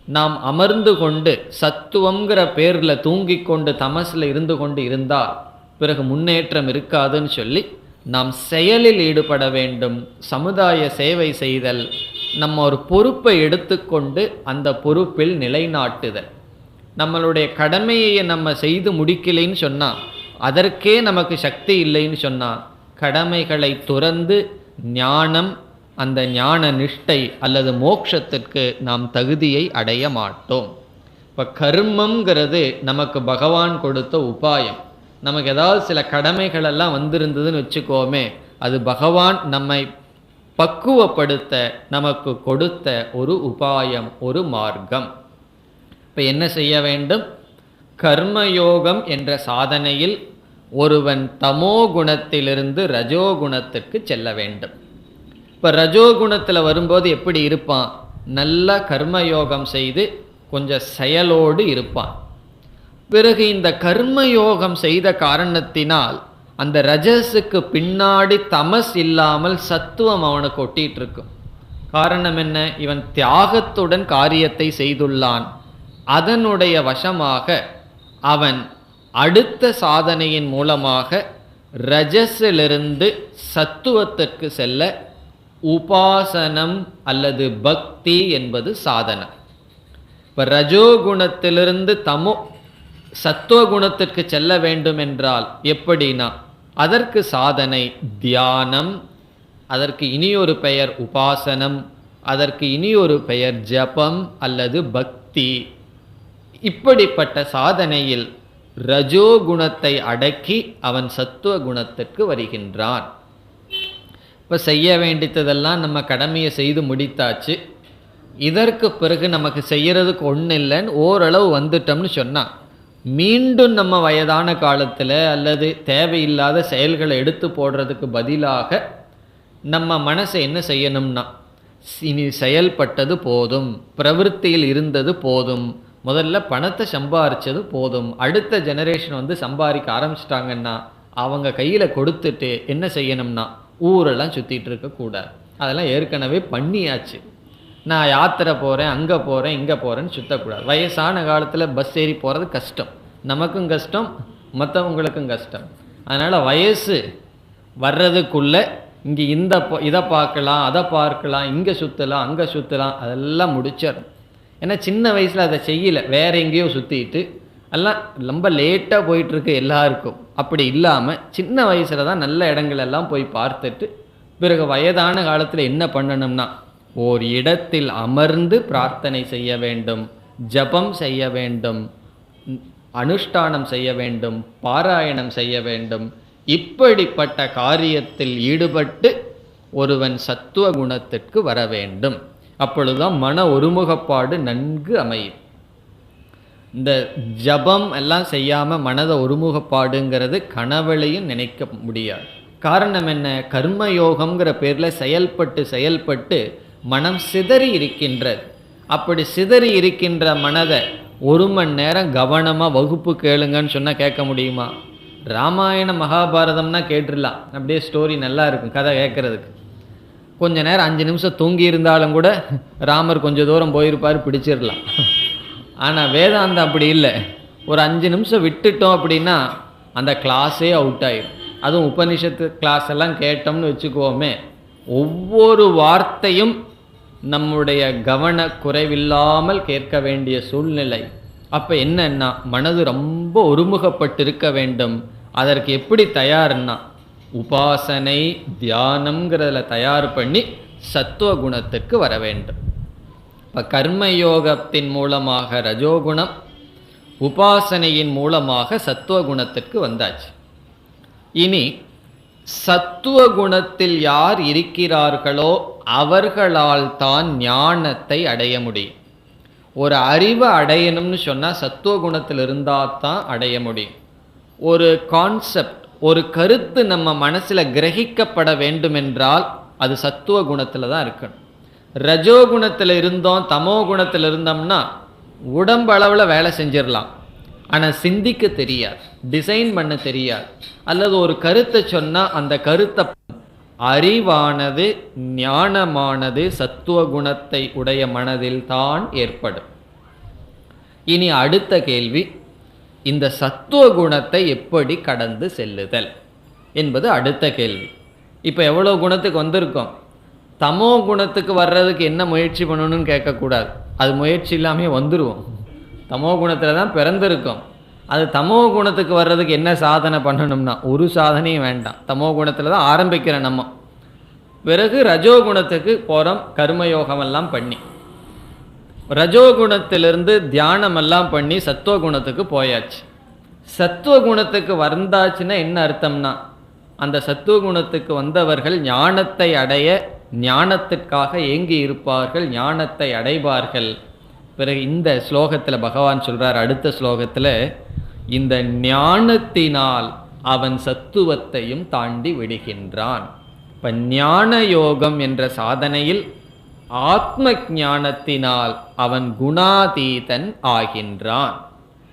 நாம் அமர்ந்து கொண்டு சத்துவங்கிற பேரில் தூங்கி கொண்டு தமசில் இருந்து கொண்டு இருந்தால் பிறகு முன்னேற்றம் இருக்காதுன்னு சொல்லி நாம் செயலில் ஈடுபட வேண்டும். சமுதாய சேவை செய்தல், நம்ம ஒரு பொறுப்பை எடுத்துக்கொண்டு அந்த பொறுப்பில் நிலைநாட்டுதல். நம்மளுடைய கடமையை நம்ம செய்து முடிக்கலைன்னு சொன்னால், அதற்கே நமக்கு சக்தி இல்லைன்னு சொன்னால், கடமைகளை துறந்து ஞானம், அந்த ஞான நிஷ்டை அல்லது மோட்சத்திற்கு நாம் தகுதியை அடைய மாட்டோம். இப்போ கர்மங்கிறது நமக்கு பகவான் கொடுத்த உபாயம். நமக்கு ஏதாவது சில கடமைகளெல்லாம் வந்திருந்ததுன்னு வச்சுக்கோமே, அது பகவான் நம்மை பக்குவப்படுத்த நமக்கு கொடுத்த ஒரு உபாயம், ஒரு மார்க்கம். இப்போ என்ன செய்ய வேண்டும்? கர்மயோகம் என்ற சாதனையில் ஒருவன் தமோ குணத்திலிருந்து ரஜோகுணத்துக்கு செல்ல வேண்டும். இப்போ ரஜோகுணத்தில் வரும்போது எப்படி இருப்பான்? நல்லா கர்மயோகம் செய்து கொஞ்சம் செயலோடு இருப்பான். பிறகு இந்த கர்மயோகம் செய்த காரணத்தினால் அந்த ரஜஸுக்கு பின்னாடி தமஸ் இல்லாமல் சத்துவம் அவனுக்கு ஒட்டிகிட்டு இருக்கும். காரணம் என்ன? இவன் தியாகத்துடன் காரியத்தை செய்துள்ளான். அதனுடைய வசமாக அவன் அடுத்த சாதனையின் மூலமாக ரஜஸிலிருந்து சத்துவத்திற்கு செல்ல உபாசனம் அல்லது பக்தி என்பது சாதனை. இப்போ ரஜோகுணத்திலிருந்து சத்துவகுணத்திற்கு செல்ல வேண்டும் என்றால் எப்படின்னா, அதற்கு சாதனை தியானம், அதற்கு இனியொரு பெயர் உபாசனம், அதற்கு இனியொரு பெயர் ஜபம் அல்லது பக்தி. இப்படிப்பட்ட சாதனையில் ரஜோகுணத்தை அடக்கி அவன் சத்துவ குணத்திற்கு வருகின்றான். இப்போ செய்ய வேண்டியதெல்லாம் நம்ம கடமையை செய்து முடித்தாச்சு. இதற்கு பிறகு நமக்கு செய்கிறதுக்கு ஒன்றும் இல்லைன்னு ஓரளவு வந்துட்டோம்னு சொன்னால், மீண்டும் நம்ம வயதான காலத்தில் அல்லது தேவையில்லாத செயல்களை எடுத்து போடுறதுக்கு பதிலாக நம்ம மனசை என்ன செய்யணும்னா, இனி செயல்பட்டது போதும், பிரவருத்தியில் இருந்தது போதும், முதல்ல பணத்தை சம்பாரித்தது போதும், அடுத்த ஜெனரேஷன் சம்பாதிக்க ஆரம்பிச்சிட்டாங்கன்னா அவங்க கையில் கொடுத்துட்டு என்ன செய்யணும்னா ஊரெல்லாம் சுற்றிட்டு இருக்கக்கூடாது. அதெல்லாம் ஏற்கனவே பண்ணியாச்சு. நான் யாத்திரை போகிறேன், அங்கே போகிறேன், இங்கே போகிறேன்னு சுற்றக்கூடாது. வயசான காலத்தில் பஸ் ஏறி போகிறது கஷ்டம், நமக்கும் கஷ்டம், மற்றவங்களுக்கும் கஷ்டம். அதனால் வயசு வர்றதுக்குள்ளே இங்கே இதை பார்க்கலாம், அதை பார்க்கலாம், இங்கே சுற்றலாம், அங்கே சுற்றலாம், அதெல்லாம் முடிச்சிடணும். ஏன்னா சின்ன வயசில் அதை செய்யலை, வேறு எங்கேயோ சுற்றிட்டு எல்லாம் ரொம்ப லேட்டாக போயிட்டுருக்கு எல்லாருக்கும். அப்படி இல்லாமல் சின்ன வயசில் தான் நல்ல இடங்களெல்லாம் போய் பார்த்துட்டு பிறகு வயதான காலத்தில் என்ன பண்ணணும்னா, ஓர் இடத்தில் அமர்ந்து பிரார்த்தனை செய்ய வேண்டும், ஜபம் செய்ய வேண்டும், அனுஷ்டானம் செய்ய வேண்டும், பாராயணம் செய்ய வேண்டும். இப்படிப்பட்ட காரியத்தில் ஈடுபட்டு ஒருவன் சத்துவ குணத்திற்கு வர வேண்டும். அப்பொழுதுதான் மன ஒருமுகப்பாடு நன்கு அமையும். இந்த ஜபம் எல்லாம் செய்யாமல் மனதை ஒருமுகப்பாடுங்கிறது கனவுலையும் நினைக்க முடியாது. காரணம் என்ன? கர்மயோகம்ங்கிற பேரில் செயல்பட்டு மனம் சிதறி இருக்கின்றது. அப்படி சிதறி இருக்கின்ற மனதை 1 மணி நேரம் கவனமாக வகுப்பு கேளுங்கன்னு சொன்னால் கேட்க முடியுமா? ராமாயண மகாபாரதம்னா கேட்டுடலாம், அப்படியே ஸ்டோரி நல்லா இருக்கும் கதை கேட்குறதுக்கு. கொஞ்ச நேரம் 5 நிமிஷம் தூங்கி இருந்தாலும் கூட ராமர் கொஞ்சம் தூரம் போயிருப்பார், பிடிச்சிடலாம். ஆனால் வேதாந்தம் அப்படி இல்லை. ஒரு 5 நிமிஷம் விட்டுட்டோம் அப்படின்னா அந்த கிளாஸே அவுட் ஆயிடும். அதுவும் உபனிஷத்து கிளாஸ் எல்லாம் கேட்டோம்னு வச்சுக்குவோமே, ஒவ்வொரு வார்த்தையும் நம்முடைய கவன குறைவில்லாமல் கேட்க வேண்டிய சூழ்நிலை. அப்போ என்னன்னா மனது ரொம்ப ஒருமுகப்பட்டிருக்க வேண்டும். அதற்கு எப்படி தயார்னா உபாசனை தியானம்ங்கிறதுல தயார் பண்ணி சத்துவ குணத்துக்கு வர வேண்டும். இப்போ கர்மயோகத்தின் மூலமாக ரஜோகுணம், உபாசனையின் மூலமாக சத்துவ குணத்திற்கு வந்தாச்சு. இனி சத்துவ குணத்தில் யார் இருக்கிறார்களோ அவர்களால் தான் ஞானத்தை அடைய முடியும். ஒரு அறிவை அடையணும்னு சொன்னால் சத்துவ குணத்தில் இருந்தால் தான் அடைய முடியும். ஒரு கான்செப்ட், ஒரு கருத்து நம்ம மனசில் கிரகிக்கப்பட வேண்டுமென்றால் அது சத்துவ குணத்தில் தான் இருக்கணும். ரஜோ குணத்தில் இருந்தோம், தமோ குணத்தில் இருந்தோம்னா உடம்பு அளவில் வேலை செஞ்சிடலாம், ஆனால் சிந்திக்க தெரியாது, டிசைன் பண்ண தெரியாது. அல்லது ஒரு கருத்தை சொன்னால் அந்த கருத்தை அறிவானது ஞானமானது சத்துவ குணத்தை உடைய மனதில் தான் ஏற்படும். இனி அடுத்த கேள்வி, இந்த சத்துவ குணத்தை எப்படி கடந்து செல்லுதல் என்பது அடுத்த கேள்வி. இப்போ எவ்வளோ குணத்துக்கு வந்திருக்கோம்? தமோ குணத்துக்கு வர்றதுக்கு என்ன முயற்சி பண்ணணும்னு கேட்கக்கூடாது. அது முயற்சி இல்லாமல் வந்துடுவோம். தமோ குணத்தில் தான் பிறந்திருக்கோம். அது தமோ குணத்துக்கு வர்றதுக்கு என்ன சாதனை பண்ணணும்னா ஒரு சாதனையும் வேண்டாம். தமோ குணத்தில் தான் ஆரம்பிக்கிற நம்ம. பிறகு ரஜோகுணத்துக்கு போகிறோம், கர்மயோகமெல்லாம் பண்ணி. ரஜோகுணத்திலிருந்து தியானமெல்லாம் பண்ணி சத்துவகுணத்துக்கு போயாச்சு. சத்துவகுணத்துக்கு வந்தாச்சுன்னா என்ன அர்த்தம்னா அந்த சத்துவகுணத்துக்கு வந்தவர்கள் ஞானத்தை அடைய ஞானத்திற்காக ஏங்கி இருப்பார்கள், ஞானத்தை அடைவார்கள். பிறகு இந்த ஸ்லோகத்தில் பகவான் சொல்கிறார், அடுத்த ஸ்லோகத்தில், இந்த ஞானத்தினால் அவன் சத்துவத்தையும் தாண்டி விடுகின்றான். இப்போ ஞான யோகம் என்ற சாதனையில் ஆத்ம ஞானத்தினால் அவன் குணாதீதன் ஆகின்றான்.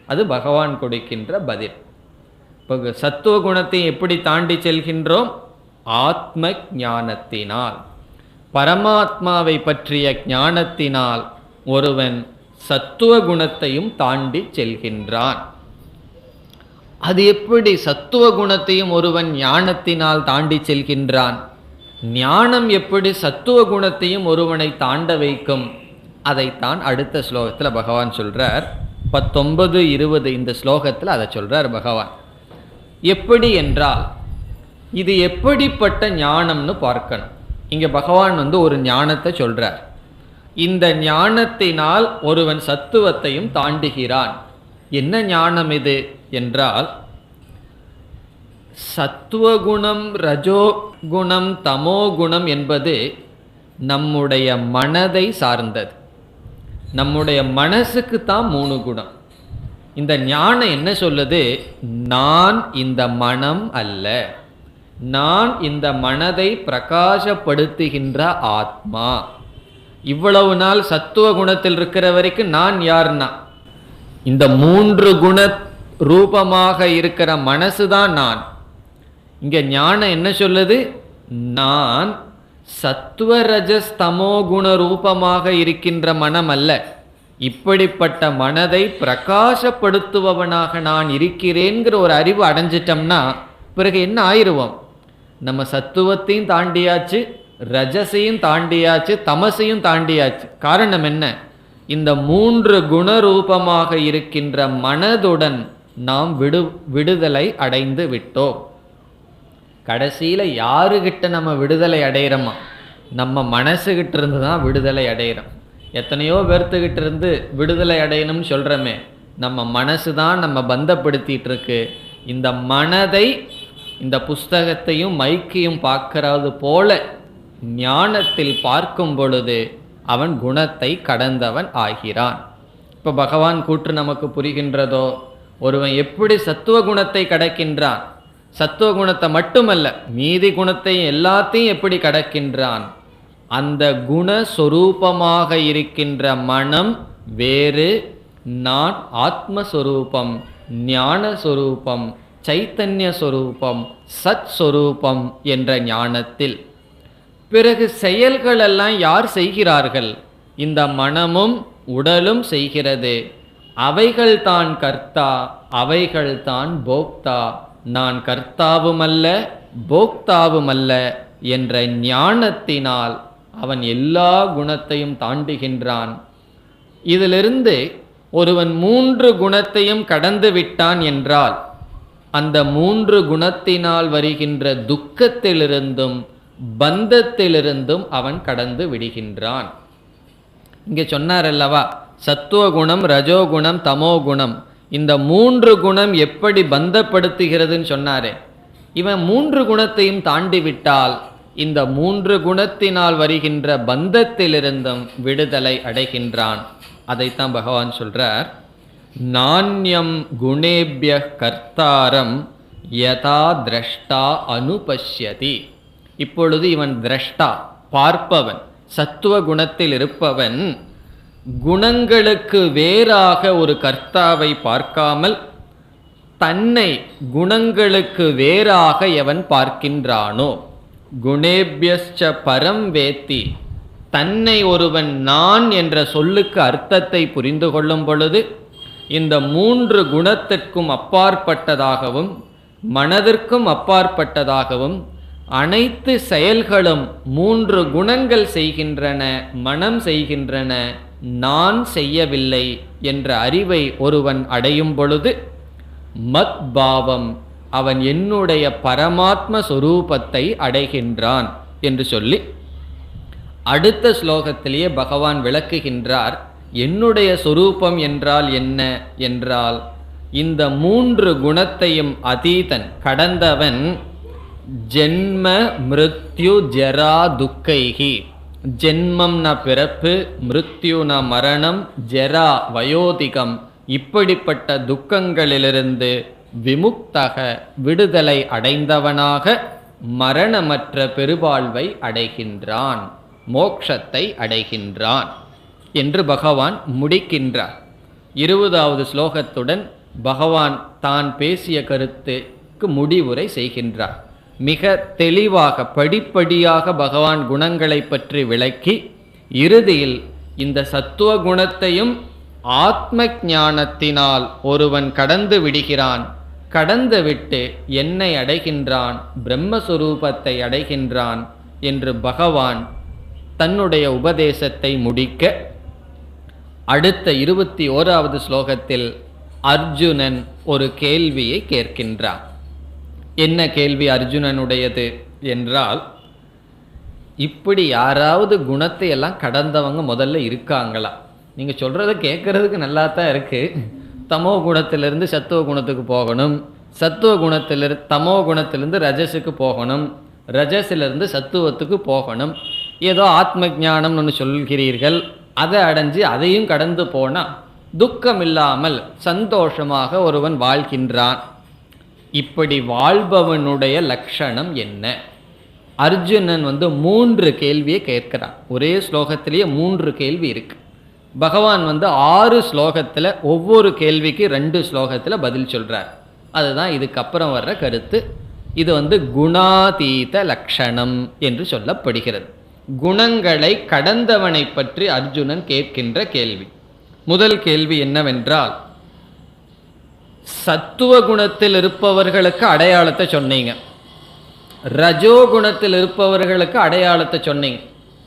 அது பகவான் கொடுக்கின்ற பதில். இப்போ சத்துவ குணத்தை எப்படி தாண்டி செல்கின்றோம்? ஆத்ம ஞானத்தினால், பரமாத்மாவை பற்றிய ஞானத்தினால் ஒருவன் சத்துவ குணத்தையும் தாண்டி செல்கின்றான். அது எப்படி சத்துவ குணத்தையும் ஒருவன் ஞானத்தினால் தாண்டி செல்கின்றான்? ஞானம் எப்படி சத்துவ குணத்தையும் ஒருவனை தாண்ட வைக்கும்? அதைத்தான் அடுத்த ஸ்லோகத்தில் பகவான் சொல்றார். 19, 20 இந்த ஸ்லோகத்தில் அதை சொல்றார் பகவான். எப்படி என்றால் இது எப்படிப்பட்ட ஞானம்னு பார்க்கணும். இங்க பகவான் ஒரு ஞானத்தை சொல்றார். இந்த ஞானத்தினால் ஒருவன் சத்துவத்தையும் தாண்டுகிறான். என்ன ஞானம் இது என்றால், சத்துவகுணம், ரஜோகுணம், தமோகுணம் என்பது நம்முடைய மனதை சார்ந்தது. நம்முடைய மனசுக்கு தான் 3 குணம். இந்த ஞானம் என்ன சொல்லுது? நான் இந்த மனம் அல்ல, நான் இந்த மனதை பிரகாசப்படுத்துகின்ற ஆத்மா. இவ்வளவு நாள் சத்துவ குணத்தில் இருக்கிற வரைக்கும் நான் யார்னா இந்த 3 குண ரூபமாக இருக்கிற மனசுதான் நான். இங்க ஞானம் என்ன சொல்லுது? நான் சத்துவரஜஸ் தமோ குண ரூபமாக இருக்கின்ற மனம் அல்ல, இப்படிப்பட்ட மனதை பிரகாசப்படுத்துபவனாக நான் இருக்கிறேங்கிற ஒரு அறிவு அடைஞ்சிட்டோம்னா பிறகு என்ன ஆயிடுவோம்? நம்ம சத்துவத்தையும் தாண்டியாச்சு, ரஜசையும் தாண்டியாச்சு, தமசையும் தாண்டியாச்சு. காரணம் என்ன? இந்த 3 குணரூபமாக இருக்கின்ற மனதுடன் நாம் விடுதலை அடைந்து விட்டோம். கடைசியில் யாருக்கிட்ட நம்ம விடுதலை அடைகிறோமா? நம்ம மனசுகிட்ட இருந்து தான் விடுதலை அடைகிறோம். எத்தனையோ பேர்த்துக்கிட்ட இருந்து விடுதலை அடையணும்னு சொல்கிறோமே, நம்ம மனசு தான் நம்ம பந்தப்படுத்திட்டு இருக்கு. இந்த மனதை, இந்த புஸ்தகத்தையும் மைக்கையும் பார்க்கறது போல ஞானத்தில் பார்க்கும் பொழுது அவன் குணத்தை கடந்தவன் ஆகிறான். இப்போ பகவான் கூற்று நமக்கு புரிகின்றதோ? ஒருவன் எப்படி சத்துவ குணத்தை கடக்கின்றான், சத்துவ குணத்தை மட்டுமல்ல மீதி குணத்தை எல்லாத்தையும் எப்படி கடக்கின்றான், அந்த குணஸ்வரூபமாக இருக்கின்ற மனம் வேறு, நான் ஆத்மஸ்வரூபம், ஞானஸ்வரூபம், சைத்தன்ய சொரூபம், சத் சொரூபம் என்ற ஞானத்தில். பிறகு செயல்களெல்லாம் யார் செய்கிறார்கள்? இந்த மனமும் உடலும் செய்கிறது. அவைகள்தான் கர்த்தா, அவைகள்தான் போக்தா. நான் கர்த்தாவுமல்ல போக்தாவுமல்ல என்ற ஞானத்தினால் அவன் எல்லா குணத்தையும் தாண்டுகின்றான். இதிலிருந்து ஒருவன் 3 குணத்தையும் கடந்து விட்டான் என்றால் அந்த 3 குணத்தினால் வருகின்ற துக்கத்திலிருந்தும் பந்தத்திலிருந்தும் அவன் கடந்து விடுகின்றான். இங்கே சொன்னார் அல்லவா, சத்துவகுணம், ரஜோகுணம், தமோகுணம், இந்த 3 குணம் எப்படி பந்தப்படுத்துகிறதுன்னு சொன்னாரே. இவன் 3 குணத்தையும் தாண்டி விட்டால் இந்த 3 குணத்தினால் வருகின்ற பந்தத்திலிருந்தும் விடுதலை அடைகின்றான். அதைத்தான் பகவான் சொல்றார், நாண்யம் குணேபிய கர்த்தாரம் யதா திரஷ்டா அனுபஷ்யதி. இப்பொழுது இவன் திரஷ்டா, பார்ப்பவன், சத்துவ குணத்தில் இருப்பவன் குணங்களுக்கு வேறாக ஒரு கர்த்தாவை பார்க்காமல் தன்னை குணங்களுக்கு வேறாக எவன் பார்க்கின்றானோ, குணேபியஸ்ச பரம் வேத்தி, தன்னை ஒருவன் நான் என்ற சொல்லுக்கு அர்த்தத்தை புரிந்து கொள்ளும் பொழுது இந்த 3 குணத்திற்கும் அப்பாற்பட்டதாகவும் மனதிற்கும் அப்பாற்பட்டதாகவும் அனைத்து செயல்களும் 3 குணங்கள் செய்கின்றன, மனம் செய்கின்றன, நான் செய்யவில்லை என்ற அறிவை ஒருவன் அடையும் பொழுது மத் பாவம், அவன் என்னுடைய பரமாத்ம சொரூபத்தை அடைகின்றான் என்று சொல்லி அடுத்த ஸ்லோகத்திலேயே பகவான் விளக்குகின்றார். என்னுடைய சொரூபம் என்றால் என்ன என்றால், இந்த 3 குணத்தையும் அதீதன், கடந்தவன், ஜென்ம மிருத்யு ஜரா துக்கைகி, ஜென்மம்னா பிறப்பு, மிருத்யுனா மரணம், ஜரா வயோதிகம், இப்படிப்பட்ட துக்கங்களிலிருந்து விமுக்தக விடுதலை அடைந்தவனாக மரணமற்ற பெருவாழ்வை அடைகின்றான், மோக்ஷத்தை அடைகின்றான் என்று பகவான் முடிக்கின்றார். 20வது ஸ்லோகத்துடன் பகவான் தான் பேசிய கருத்துக்கு முடிவுரை செய்கின்றார். மிக தெளிவாக படிப்படியாக பகவான் குணங்களை பற்றி விளக்கி இறுதியில் இந்த சத்துவ குணத்தையும் ஆத்ம ஞானத்தினால் ஒருவன் கடந்து விடுகிறான், கடந்துவிட்டு என்னை அடைகின்றான், பிரம்மஸ்வரூபத்தை அடைகின்றான் என்று பகவான் தன்னுடைய உபதேசத்தை முடிக்க அடுத்த 21வது ஸ்லோகத்தில் அர்ஜுனன் ஒரு கேள்வியை கேட்கின்றான். என்ன கேள்வி அர்ஜுனனுடையது என்றால், இப்படி யாராவது குணத்தை எல்லாம் கடந்தவங்க முதல்ல இருக்காங்களா? நீங்கள் சொல்கிறத கேட்குறதுக்கு நல்லா தான் இருக்குது. தமோ குணத்திலிருந்து சத்துவ குணத்துக்கு போகணும், சத்துவ குணத்திலிருந்து தமோ குணத்திலிருந்து ரஜஸுக்கு போகணும், ரஜஸிலிருந்து சத்துவத்துக்கு போகணும், ஏதோ ஆத்ம ஞானம்னு ஒன்று சொல்கிறீர்கள், அதை அடைஞ்சு அதையும் கடந்து போனால் துக்கம் இல்லாமல் சந்தோஷமாக ஒருவன் வாழ்கின்றான். இப்படி வாழ்பவனுடைய லட்சணம் என்ன? அர்ஜுனன் 3 கேள்வியை கேட்கிறான். ஒரே ஸ்லோகத்திலேயே 3 கேள்வி இருக்கு. பகவான் 6 ஸ்லோகத்தில் ஒவ்வொரு கேள்விக்கு 2 ஸ்லோகத்தில் பதில் சொல்றார். அதுதான் இதுக்கப்புறம் வர்ற கருத்து. இது குணாதீத லட்சணம் என்று சொல்லப்படுகிறது. குணங்களை கடந்தவனை பற்றி அர்ஜுனன் கேட்கின்ற கேள்வி. முதல் கேள்வி என்னவென்றால், சத்துவ குணத்தில் இருப்பவர்களுக்கு அடையாளத்தை சொன்னீங்க, ரஜோகுணத்தில் இருப்பவர்களுக்கு அடையாளத்தை சொன்னீங்க.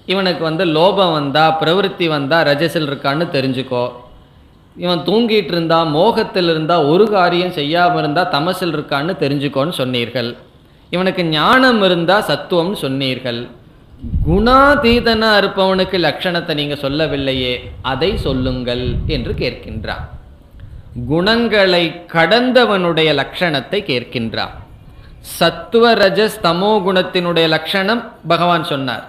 இவனுக்கு லோபம் வந்தா, பிரவருத்தி வந்தா ரஜசில் இருக்கான்னு தெரிஞ்சுக்கோ. இவன் தூங்கிட்டு இருந்தா, மோகத்தில் இருந்தா, ஒரு காரியம் செய்யாமல் இருந்தா தமசில் இருக்கான்னு தெரிஞ்சுக்கோன்னு சொன்னீர்கள். இவனுக்கு ஞானம் இருந்தா சத்துவம்னு சொன்னீர்கள். குணாதீதனா இருப்பவனுக்கு லட்சணத்தை நீங்க சொல்லவில்லையே, அதை சொல்லுங்கள் என்று கேட்கின்றார். குணங்களை கடந்தவனுடைய லட்சணத்தை கேட்கின்றார். சத்துவ ரஜஸ் தமோ குணத்தினுடைய லட்சணம் பகவான் சொன்னார்.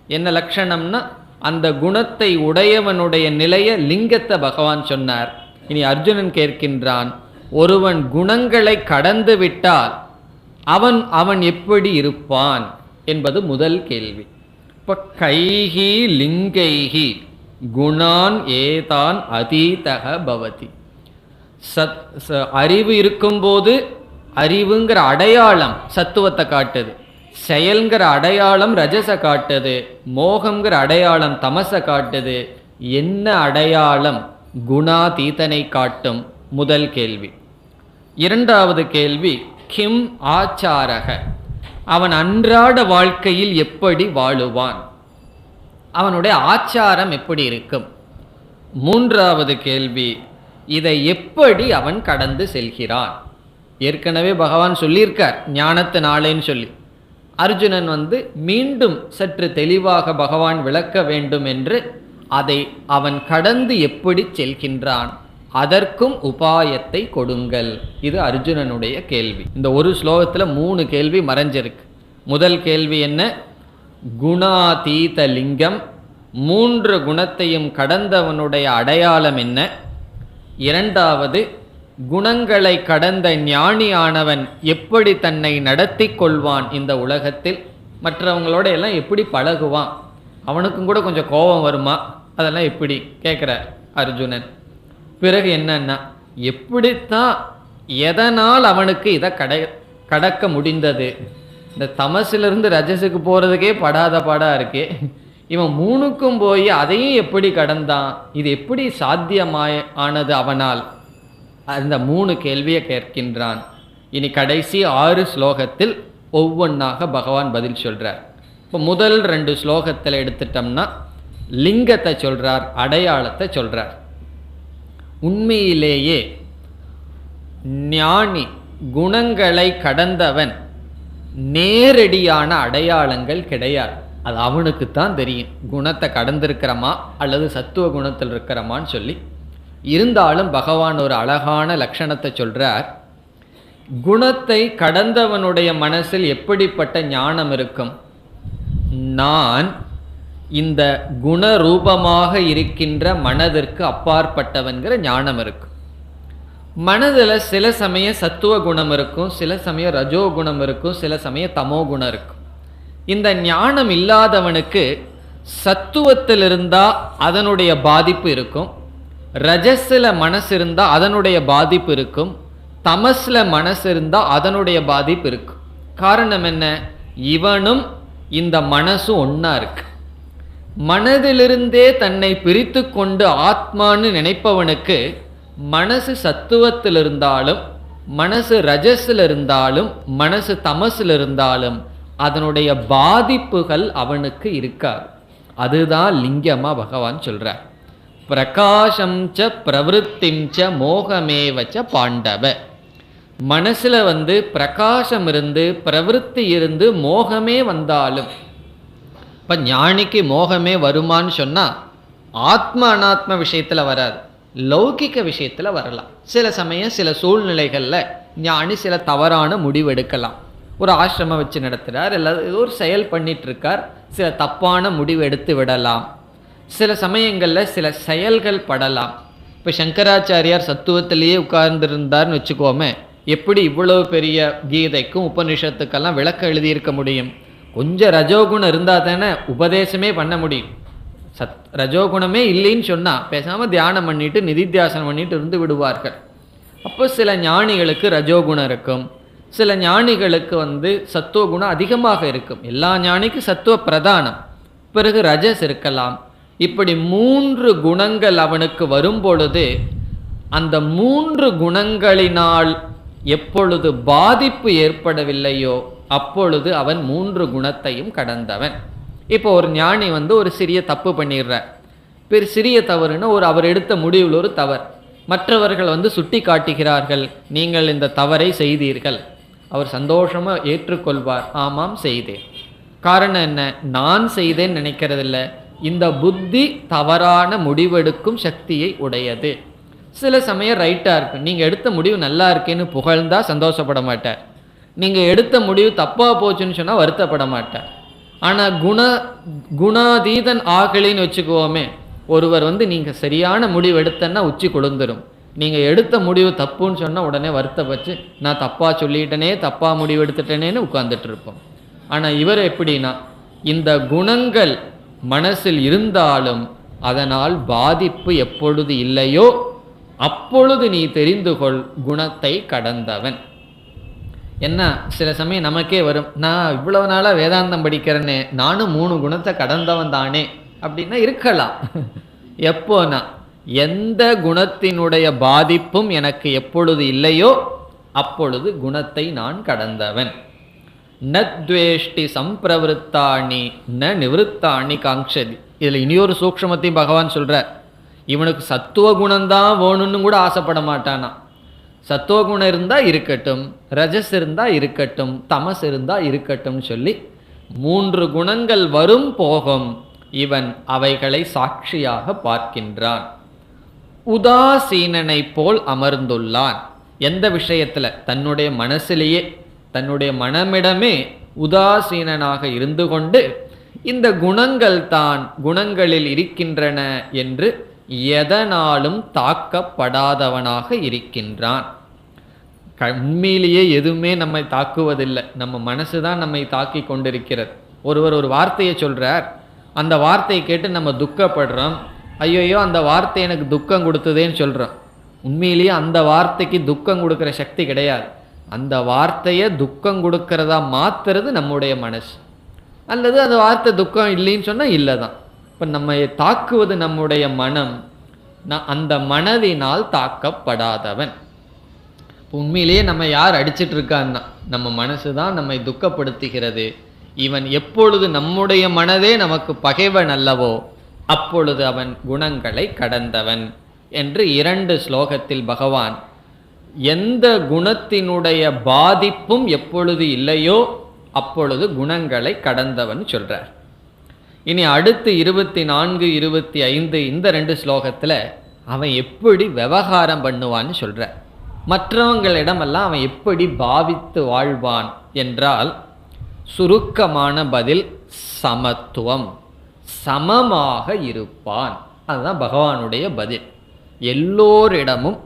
என்ன லட்சணம்னா அந்த குணத்தை உடையவனுடைய நிலைய லிங்கத்தை பகவான் சொன்னார். இனி அர்ஜுனன் கேட்கின்றான், ஒருவன் குணங்களை கடந்து விட்டால் அவன் எப்படி இருப்பான் என்பது முதல் கேள்வி. இப்போ கைஹி லிங்கைஹி குணான் ஏதான் அதீதக பவதி. அறிவு இருக்கும்போது அறிவுங்கிற அடையாளம் சத்துவத்தை காட்டுது, செயல்கிற அடையாளம் ரஜசை காட்டுது, மோகம்ங்கிற அடையாளம் தமசை காட்டுது. என்ன அடையாளம் குணாதீதனை காட்டும்? முதல் கேள்வி. இரண்டாவது கேள்வி, கிம் ஆச்சாரக, அவன் அன்றாட வாழ்க்கையில் எப்படி வாழுவான், அவனுடைய ஆச்சாரம் எப்படி இருக்கும்? மூன்றாவது கேள்வி, இதை எப்படி அவன் கடந்து செல்கிறான்? ஏற்கனவே பகவான் சொல்லியிருக்கார் ஞானத்தினாலேன்னு சொல்லி. அர்ஜுனன் மீண்டும் சற்று தெளிவாக பகவான் விளக்க வேண்டும் என்று, அதை அவன் கடந்து எப்படி செல்கின்றான், அதற்கும் உபாயத்தை கொடுங்கள். இது அர்ஜுனனுடைய கேள்வி. இந்த ஒரு ஸ்லோகத்தில் 3 கேள்வி மறைஞ்சிருக்கு. முதல் கேள்வி என்ன? குணாதீத லிங்கம், 3 குணத்தையும் கடந்தவனுடைய அடையாளம் என்ன? இரண்டாவது, குணங்களை கடந்த ஞானியானவன் எப்படி தன்னை நடத்தி கொள்வான் இந்த உலகத்தில், மற்றவங்களோட எல்லாம் எப்படி பழகுவான், அவனுக்கும் கூட கொஞ்சம் கோபம் வருமா, அதெல்லாம் எப்படி கேட்குறார் அர்ஜுனன். பிறகு என்னன்னா, எப்படித்தான் எதனால் அவனுக்கு இதை கடக்க முடிந்தது? இந்த தமசிலிருந்து ரஜஸுக்கு போகிறதுக்கே படாத பாடாக இருக்கே, இவன் 3க்கும் போய் அதையும் எப்படி கடந்தான், இது எப்படி சாத்தியமானது அவனால்? அந்த 3 கேள்வியை கேட்கின்றான். இனி கடைசி 6 ஸ்லோகத்தில் ஒவ்வொன்றாக பகவான் பதில் சொல்கிறார். இப்போ முதல் 2 ஸ்லோகத்தில் எடுத்துட்டோம்னா லிங்கத்தை சொல்கிறார், அடையாளத்தை சொல்கிறார். உண்மையிலேயே ஞானி குணங்களை கடந்தவன் நேரடியான அடையாளங்கள் கிடையாது. அது அவனுக்கு தான் தெரியும், குணத்தை கடந்திருக்கிறமா அல்லது சத்துவ குணத்தில் இருக்கிறமான்னு சொல்லி. இருந்தாலும் பகவான் ஒரு அழகான லட்சணத்தை சொல்கிறார். குணத்தை கடந்தவனுடைய மனசில் எப்படிப்பட்ட ஞானம் இருக்கும்? நான் இந்த குணரூபமாக இருக்கின்ற மனதிற்கு அப்பாற்பட்டவன்கிற ஞானம் இருக்கும். மனதில் சில சமயம் சத்துவ குணம் இருக்கும், சில சமயம் ரஜோ குணம் இருக்கும், சில சமயம் தமோ குணம் இருக்கும். இந்த ஞானம் இல்லாதவனுக்கு சத்துவத்தில் இருந்தால் அதனுடைய பாதிப்பு இருக்கும், ரஜஸில் மனசு இருந்தால் அதனுடைய பாதிப்பு இருக்கும், தமஸில் மனசு இருந்தால் அதனுடைய பாதிப்பு இருக்கும். காரணம் என்ன? இவனும் இந்த மனசும் ஒன்றா இருக்கு. மனதிலிருந்தே தன்னை பிரித்து கொண்டு ஆத்மான்னு நினைப்பவனுக்கு மனசு சத்துவத்தில் இருந்தாலும், மனசு ரஜஸில் இருந்தாலும், மனசு தமஸில் இருந்தாலும் அதனுடைய பாதிப்புகள் அவனுக்கு இருக்காது. அதுதான் லிங்கமா பகவான் சொல்றார். பிரகாசம் ச பிரவருத்திம் ச மோகமேவச்ச பாண்டவ. மனசுல பிரகாசம் இருந்து பிரவருத்தி இருந்து மோகமே வந்தாலும், இப்போ ஞானிக்கு மோகமே வருமான்னு சொன்னால் ஆத்ம அனாத்ம விஷயத்தில் வராது, லௌகிக்க விஷயத்தில் வரலாம். சில சமயம் சில சூழ்நிலைகளில் ஞானி சில தவறான முடிவு எடுக்கலாம். ஒரு ஆசிரமம் வச்சு நடத்துகிறார், எல்லா ஒரு செயல் பண்ணிட்டு இருக்கார், சில தப்பான முடிவு எடுத்து விடலாம். சில சமயங்களில் சில செயல்கள் படலாம். இப்போ சங்கராச்சாரியார் சத்துவத்திலேயே உட்கார்ந்துருந்தார்னு வச்சுக்கோமே, எப்படி இவ்வளவு பெரிய கீதைக்கும் உபனிஷத்துக்கெல்லாம் விளக்கம் எழுதியிருக்க முடியும்? கொஞ்சம் ரஜோகுணம் இருந்தால் தானே உபதேசமே பண்ண முடியும். ரஜோகுணமே இல்லைன்னு சொன்னால் பேசாமல் தியானம் பண்ணிட்டு நிதித்தியாசனம் பண்ணிட்டு இருந்து விடுவார்கள். அப்போ சில ஞானிகளுக்கு ரஜோகுணம் இருக்கும், சில ஞானிகளுக்கு சத்துவகுணம் அதிகமாக இருக்கும். எல்லா ஞானிக்கும் சத்துவ பிரதானம், பிறகு ரஜஸ் இருக்கலாம். இப்படி 3 குணங்கள் அவனுக்கு வரும் பொழுது அந்த 3 குணங்களினால் எப்பொழுது பாதிப்பு ஏற்படவில்லையோ அப்பொழுது அவன் 3 குணத்தையும் கடந்தவன். இப்போ ஒரு ஞானி ஒரு சிறிய தப்பு பண்ணிடுறார். சிறிய தவறுன்னா அவர் எடுத்த முடிவில் ஒரு தவறு, மற்றவர்கள் சுட்டி காட்டுகிறார்கள், நீங்கள் இந்த தவறை செய்தீர்கள். அவர் சந்தோஷமாக ஏற்றுக்கொள்வார், ஆமாம் செய்தேன். காரணம் என்ன? நான் செய்தேன்னு நினைக்கிறதில்ல, இந்த புத்தி தவறான முடிவெடுக்கும் சக்தியை உடையது. சில சமயம் ரைட்டாக இருக்கு, நீங்கள் எடுத்த முடிவு நல்லா இருக்கேன்னு புகழ்ந்தால் சந்தோஷப்பட மாட்டார், நீங்கள் எடுத்த முடிவு தப்பாக போச்சுன்னு சொன்னால் வருத்தப்பட மாட்டார். ஆனால் குணாதீதன் ஆகலின்னு வச்சுக்குவோமே, ஒருவர் நீங்கள் சரியான முடிவு எடுத்தன்னா உச்சி கொழுந்துரும், நீங்கள் எடுத்த முடிவு தப்புன்னு சொன்னால் உடனே வருத்தப்பட்டு நான் தப்பாக சொல்லிட்டேனே, தப்பாக முடிவு எடுத்துட்டேனேன்னு உட்கார்ந்துட்டு இருப்போம். ஆனால் இவர் எப்படின்னா, இந்த குணங்கள் மனசில் இருந்தாலும் அதனால் பாதிப்பு எப்பொழுது இல்லையோ அப்பொழுது நீ தெரிந்து கொள் குணத்தை கடந்தவன். என்ன சில சமயம் நமக்கே வரும், நான் இவ்வளவு நாளாக வேதாந்தம் படிக்கிறேனே, நானும் 3 குணத்தை கடந்தவன் தானே அப்படின்னா இருக்கலாம். எப்போனா எந்த குணத்தினுடைய பாதிப்பும் எனக்கு எப்பொழுது இல்லையோ அப்பொழுது குணத்தை நான் கடந்தவன். ந துவேஷ்டி சம்பிரவருத்தாணி ந நிவருத்தாணி காங்ஷதி. இதில் இனியொரு சூக்ஷ்மத்தையும் பகவான் சொல்கிறார். இவனுக்கு சத்துவ குணம்தான் வேணும்னு கூட ஆசைப்பட மாட்டானா. சத்துவகுணம் இருந்தால் இருக்கட்டும், ரஜஸ் இருந்தால் இருக்கட்டும், தமஸ் இருந்தால் இருக்கட்டும் சொல்லி 3 குணங்கள் வரும் போகும், இவன் அவைகளை சாட்சியாக பார்க்கின்றான். உதாசீனனை போல் அமர்ந்துள்ளான். எந்த விஷயத்தில்? தன்னுடைய மனசிலேயே, தன்னுடைய மனமிடமே உதாசீனனாக இருந்து கொண்டு இந்த குணங்கள் தான் குணங்களில் இருக்கின்றன என்று எதனாலும் தாக்கப்படாதவனாக இருக்கின்றான். உண்மையிலேயே எதுவுமே நம்மை தாக்குவதில்லை, நம்ம மனசு தான் நம்மை தாக்கி கொண்டிருக்கிறது. ஒருவர் ஒரு வார்த்தையை சொல்கிறார், அந்த வார்த்தையை கேட்டு நம்ம துக்கப்படுறோம், ஐயோயோ அந்த வார்த்தை எனக்கு துக்கம் கொடுத்ததேன்னு சொல்கிறோம். உண்மையிலேயே அந்த வார்த்தைக்கு துக்கம் கொடுக்குற சக்தி கிடையாது. அந்த வார்த்தையை துக்கம் கொடுக்கறதா மாத்துறது நம்முடைய மனசு, அல்லது அந்த வார்த்தை துக்கம் இல்லைன்னு சொன்னால் இல்லை தான். இப்போ நம்ம தாக்குவது நம்முடைய மனம், அந்த மனதினால் தாக்கப்படாதவன். உண்மையிலேயே நம்ம யார் அடிச்சிட்டு இருக்கான்னா நம்ம மனசு தான் நம்மை துக்கப்படுத்துகிறது. இவன் எப்பொழுது நம்முடைய மனதே நமக்கு பகைவன் அல்லவோ அப்பொழுது அவன் குணங்களை கடந்தவன் என்று 2 ஸ்லோகத்தில் பகவான் எந்த குணத்தினுடைய பாதிப்பும் எப்பொழுது இல்லையோ அப்பொழுது குணங்களை கடந்தவன் சொல்றார். இனி அடுத்து 24, 25 இந்த 2 ஸ்லோகத்தில் அவன் எப்படி விவகாரம் பண்ணுவான்னு சொல்கிறார். மற்றவங்களிடமெல்லாம் அவன் எப்படி பாவித்து வாழ்வான் என்றால், சுருக்கமான பதில் சமத்துவம், சமமாக இருப்பான். அதுதான் பகவானுடைய பதில். எல்லோரிடமும்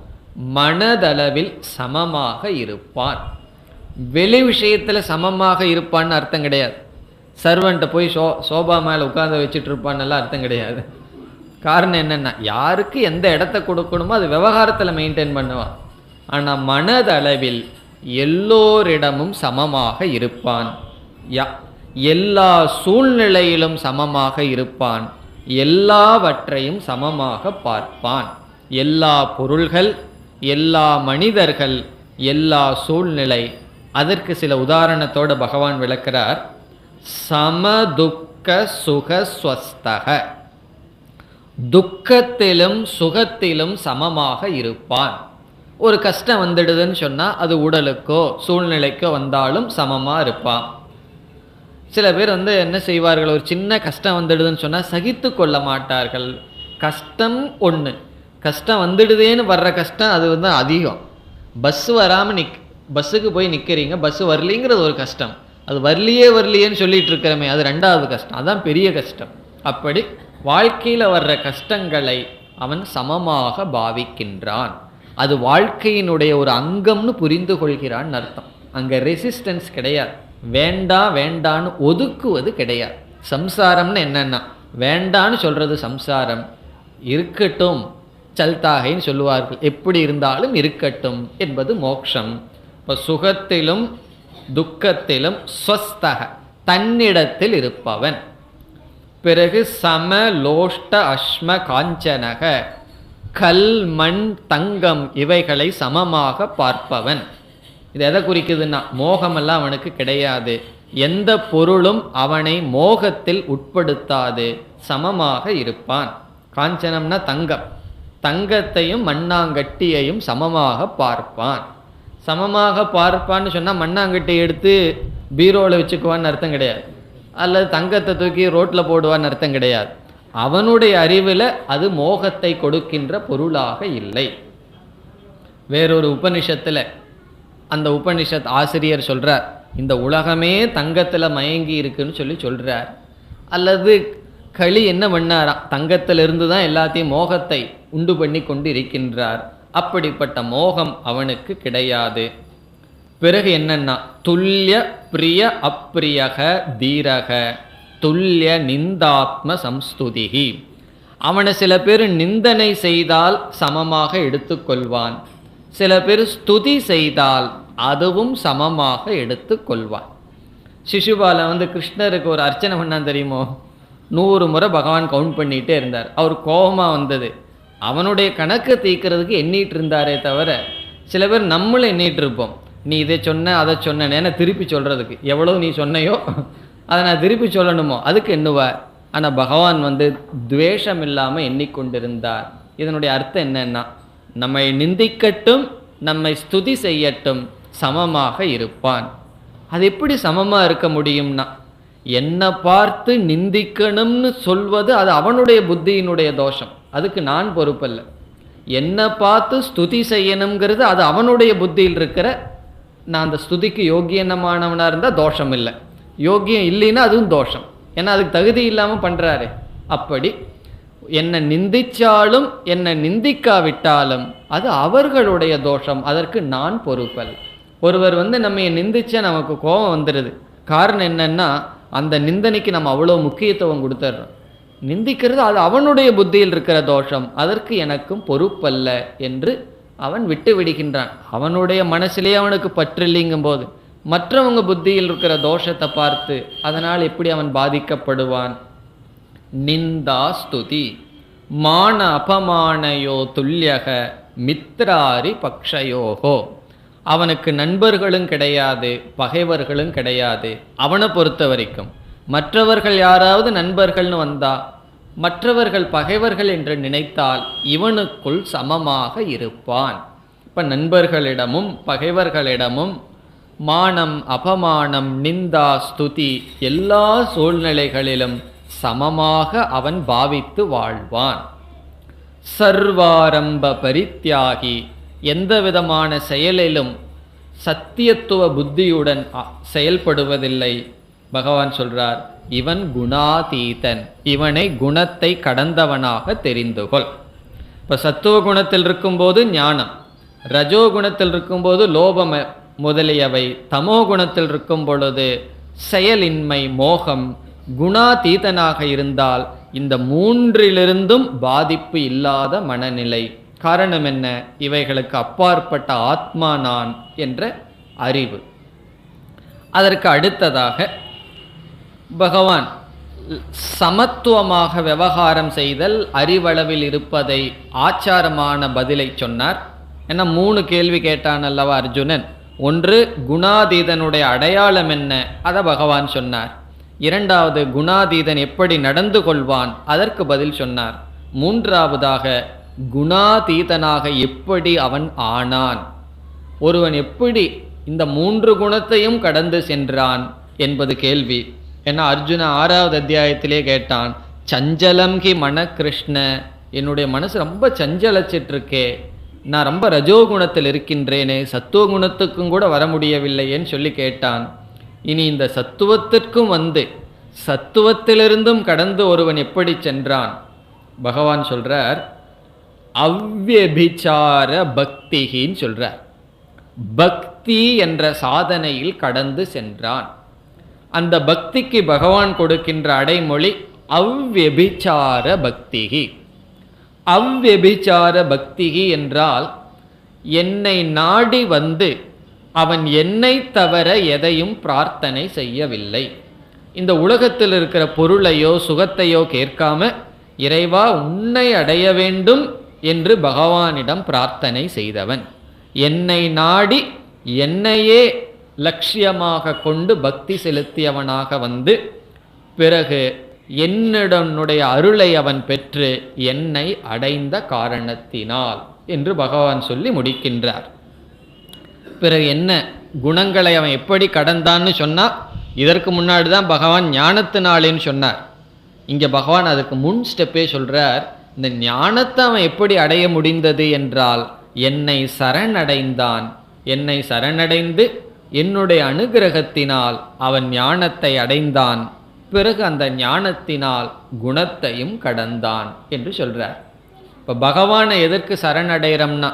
மனதளவில் சமமாக இருப்பான். வெளி விஷயத்தில் சமமாக இருப்பான்னு அர்த்தம் கிடையாது. சர்வன்ட்டை போய் சோபா மேலே உட்காந்து வச்சுட்டு இருப்பான்னெல்லாம் அர்த்தம் கிடையாது. காரணம் என்னென்னா, யாருக்கு எந்த இடத்த கொடுக்கணுமோ அது விவகாரத்தில் மெயின்டைன் பண்ணுவான். ஆனால் மனதளவில் எல்லோரிடமும் சமமாக இருப்பான். எல்லா சூழ்நிலையிலும் சமமாக இருப்பான். எல்லாவற்றையும் சமமாக பார்ப்பான். எல்லா பொருள்கள், எல்லா மனிதர்கள், எல்லா சூழ்நிலை. அதற்கு சில உதாரணத்தோடு பகவான் விளக்கிறார். சமதுக்க சுகஸ்வஸ்தக, துக்கத்திலும் சுகத்திலும் சமமாக இருப்பான். ஒரு கஷ்டம் வந்துடுதுன்னு சொன்னால் அது உடலுக்கோ சூழ்நிலைக்கோ வந்தாலும் சமமாக இருப்பான். சில பேர் என்ன செய்வார்கள், ஒரு சின்ன கஷ்டம் வந்துடுதுன்னு சொன்னால் சகித்து கொள்ள மாட்டார்கள். கஷ்டம் ஒன்று, கஷ்டம் வந்துடுதேன்னு வர்ற கஷ்டம் அது அதிகம். பஸ் வராமல் பஸ்ஸுக்கு போய் நிற்கிறீங்க, பஸ்ஸு வரலிங்கிறது ஒரு கஷ்டம். அது வரலையேன்னு சொல்லிட்டு இருக்கிறமே, அது 2வது கஷ்டம், அதுதான் பெரிய கஷ்டம். அப்படி வாழ்க்கையில் வர்ற கஷ்டங்களை அவன் சமமாக பாவிக்கின்றான். அது வாழ்க்கையினுடைய ஒரு அங்கம்னு புரிந்து கொள்கிறான் அர்த்தம். அங்கே ரெசிஸ்டன்ஸ் கிடையாது, வேண்டான்னு ஒதுக்குவது கிடையாது. சம்சாரம்னு என்னன்னா, வேண்டான்னு சொல்கிறது சம்சாரம். இருக்கட்டும், சல்தாகைன்னு சொல்லுவார்கள், எப்படி இருந்தாலும் இருக்கட்டும் என்பது மோக்ஷம். இப்போ சுகத்திலும் துக்கத்திலும் ஸ்வஸ்தக, தன்னிடத்தில் இருப்பவன். பிறகு சம லோஷ்ட அஸ்ம காஞ்சனக, கல் மண் தங்கம் இவைகளை சமமாக பார்ப்பவன். இது எதை குறிக்குதுன்னா, மோகமெல்லாம் அவனுக்கு கிடையாது. எந்த பொருளும் அவனை மோகத்தில் உட்படுத்தாது, சமமாக இருப்பான். காஞ்சனம்னா தங்கம், தங்கத்தையும் மண்ணாங்கட்டியையும் சமமாக பார்ப்பான். சமமாக பார்ப்பான்னு சொன்னால் மண்ணாங்கட்டி எடுத்து பீரோவில் வச்சுக்குவான்னு அர்த்தம் கிடையாது, அல்லது தங்கத்தை தூக்கி ரோட்டில் போடுவான்னு அர்த்தம் கிடையாது. அவனுடைய அறிவில் அது மோகத்தை கொடுக்கின்ற பொருளாக இல்லை. வேறொரு உபனிஷத்தில், அந்த உபனிஷத் ஆசிரியர் சொல்கிறார், இந்த உலகமே தங்கத்தில் மயங்கி இருக்குன்னு சொல்கிறார். அல்லது களி என்ன பண்ணாராம், தங்கத்திலிருந்து தான் எல்லாத்தையும் மோகத்தை உண்டு பண்ணி கொண்டு இருக்கின்றார். அப்படிப்பட்ட மோகம் அவனுக்கு கிடையாது. பிறகு என்னன்னா, துல்லிய பிரிய அப்பிரியக தீரக துல்லிய நிந்தாத்ம சம்ஸ்துதிகி. அவனை சில பேர் நிந்தனை செய்தால் சமமாக எடுத்துக்கொள்வான், சில பேர் ஸ்துதி செய்தால் அதுவும் சமமாக எடுத்துக்கொள்வான். சிசுபாலன் கிருஷ்ணருக்கு ஒரு அர்ச்சனை பண்ணான் தெரியுமோ, 100 முறை பகவான் கவுண்ட் பண்ணிகிட்டே இருந்தார். அவர் கோபமாக வந்தது, அவனுடைய கணக்கை தீர்க்கிறதுக்கு எண்ணிட்டு இருந்தாரே தவிர, சில பேர் நம்மளும் எண்ணிட்டு இருப்போம், நீ இதை சொன்ன அதை சொன்னேன்னு திருப்பி சொல்கிறதுக்கு, எவ்வளோ நீ சொன்னையோ அதை நான் திருப்பி சொல்லணுமோ அதுக்கு எண்ணுவார். ஆனால் பகவான் துவேஷம் இல்லாமல் எண்ணிக்கொண்டிருந்தார். இதனுடைய அர்த்தம் என்னன்னா, நம்மை நிந்திக்கட்டும் நம்மை ஸ்துதி செய்யட்டும் சமமாக இருப்பான். அது எப்படி சமமாக இருக்க முடியும்னா, என்னை பார்த்து நிந்திக்கணும்னு சொல்வது அது அவனுடைய புத்தியினுடைய தோஷம், அதுக்கு நான் பொறுப்பல்ல. என்னை பார்த்து ஸ்துதி செய்யணுங்கிறது அது அவனுடைய புத்தியில் இருக்கிற, நான் அந்த ஸ்துதிக்கு யோகியனமானவனாக இருந்தால் தோஷம் இல்லை, யோகியம் இல்லைன்னா அதுவும் தோஷம், ஏன்னா அதுக்கு தகுதி இல்லாமல் பண்ணுறாரு. அப்படி என்னை நிந்திச்சாலும் என்னை நிந்திக்காவிட்டாலும் அது அவர்களுடைய தோஷம், அதற்கு நான் பொறுப்பல். ஒருவர் நம்ம நிந்திச்சா நமக்கு கோபம் வந்துடுது, காரணம் என்னன்னா அந்த நிந்தனைக்கு நம்ம அவ்வளோ முக்கியத்துவம் கொடுத்துட்றோம். நிந்திக்கிறது அது அவனுடைய புத்தியில் இருக்கிற தோஷம், அதற்கு எனக்கும் பொறுப்பல்ல என்று அவன் விட்டு விடுகின்றான். அவனுடைய மனசிலே அவனுக்கு பற்றில்லைங்கும் போது மற்றவங்க புத்தியில் இருக்கிற தோஷத்தை பார்த்து அதனால் எப்படி அவன் பாதிக்கப்படுவான்? நிந்தா ஸ்துதி மான அபமானயோ துல்லியக மித்ராரி பக்ஷயோகோ. அவனுக்கு நண்பர்களும் கிடையாது பகைவர்களும் கிடையாது. அவனை பொறுத்த வரைக்கும் மற்றவர்கள் யாராவது நண்பர்கள்னு வந்தா, மற்றவர்கள் பகைவர்கள் என்று நினைத்தால் இவனுக்குள் சமமாக இருப்பான். இப்போ நண்பர்களிடமும் பகைவர்களிடமும் மானம் அபமானம் நிந்தா ஸ்துதி எல்லா சூழ்நிலைகளிலும் சமமாக அவன் பாவித்து வாழ்வான். சர்வாரம்ப பரித்தியாகி, எந்த விதமான செயலிலும் சத்தியத்துவ புத்தியுடன் செயல்படுவதில்லை. பகவான் சொல்றார், இவன் குணாதீதன், இவனை குணத்தை கடந்தவனாக தெரிந்துகொள். இப்போ சத்துவ குணத்தில் இருக்கும்போது ஞானம், ரஜோகுணத்தில் இருக்கும்போது லோபம் முதலியவை, தமோ குணத்தில் இருக்கும் பொழுது செயலின்மை மோகம். குணாதீதனாக இருந்தால் இந்த மூன்றிலிருந்தும் பாதிப்பு இல்லாத மனநிலை. காரணம் என்ன? இவைகளுக்கு அப்பாற்பட்ட ஆத்மா நான் என்ற அறிவு. அதற்கு அடுத்ததாக பகவான் சமத்துவமாக விவகாரம் செய்தல், அறிவளவில் இருப்பதை ஆச்சாரமான பதிலை சொன்னார். ஏன்னா 3 கேள்வி கேட்டான் அல்லவா அர்ஜுனன். ஒன்று, குணாதீதனுடைய அடையாளம் என்ன, அதை பகவான் சொன்னார். இரண்டாவது, குணாதீதன் எப்படி நடந்து கொள்வான், அதற்கு பதில் சொன்னார். மூன்றாவதாக, குணாதீதனாக எப்படி அவன் ஆனான், ஒருவன் எப்படி இந்த 3 குணத்தையும் கடந்து சென்றான் என்பது கேள்வி. ஏன்னா அர்ஜுன 6வது அத்தியாயத்திலே கேட்டான், சஞ்சலம் ஹி மன கிருஷ்ண, என்னுடைய மனசு ரொம்ப சஞ்சலச்சிட்ருக்கே, நான் ரொம்ப ரஜோகுணத்தில் இருக்கின்றேனே, சத்துவகுணத்துக்கும் கூட வர முடியவில்லையேன்னு சொல்லி கேட்டான். இனி இந்த சத்துவத்திற்கும் சத்துவத்திலிருந்தும் கடந்து ஒருவன் எப்படி சென்றான்? பகவான் சொல்றார், அவ்யபிசார பக்திகின்னு சொல்றார். பக்தி என்ற சாதனையில் கடந்து சென்றான். அந்த பக்திக்கு பகவான் கொடுக்கின்ற அடைமொழி அவ்யபிசார பக்திகி. அவ்யபிசார பக்திகி என்றால் என்னை நாடி வந்து அவன் என்னை தவிர எதையும் பிரார்த்தனை செய்யவில்லை. இந்த உலகத்தில் இருக்கிற பொருளையோ சுகத்தையோ கேட்காம, இறைவா உன்னை அடைய வேண்டும் என்று பகவானிடம் பிரார்த்தனை செய்தவன். என்னை நாடி என்னையே லட்சியமாக கொண்டு பக்தி செலுத்தியவனாக வந்து, பிறகு என்னுடைய அருளை அவன் பெற்று என்னை அடைந்த காரணத்தினால் என்று பகவான் சொல்லி முடிக்கின்றார். பிறகு என்ன குணங்களை அவன் எப்படி கடந்தான்னு சொன்னால், இதற்கு முன்னாடி தான் பகவான் ஞானத்தினாலேன்னு சொன்னார். இங்கே பகவான் அதுக்கு முன் ஸ்டெப்பே சொல்கிறார். இந்த ஞானத்தை அவன் எப்படி அடைய முடிந்தது என்றால், என்னை சரணடைந்தான். என்னை சரணடைந்து என்னுடைய அனுகிரகத்தினால் அவன் ஞானத்தை அடைந்தான். பிறகு அந்த ஞானத்தினால் குணத்தையும் கடந்தான் என்று சொல்றார். இப்போ பகவானை எதற்கு சரணடைகிறோம்னா,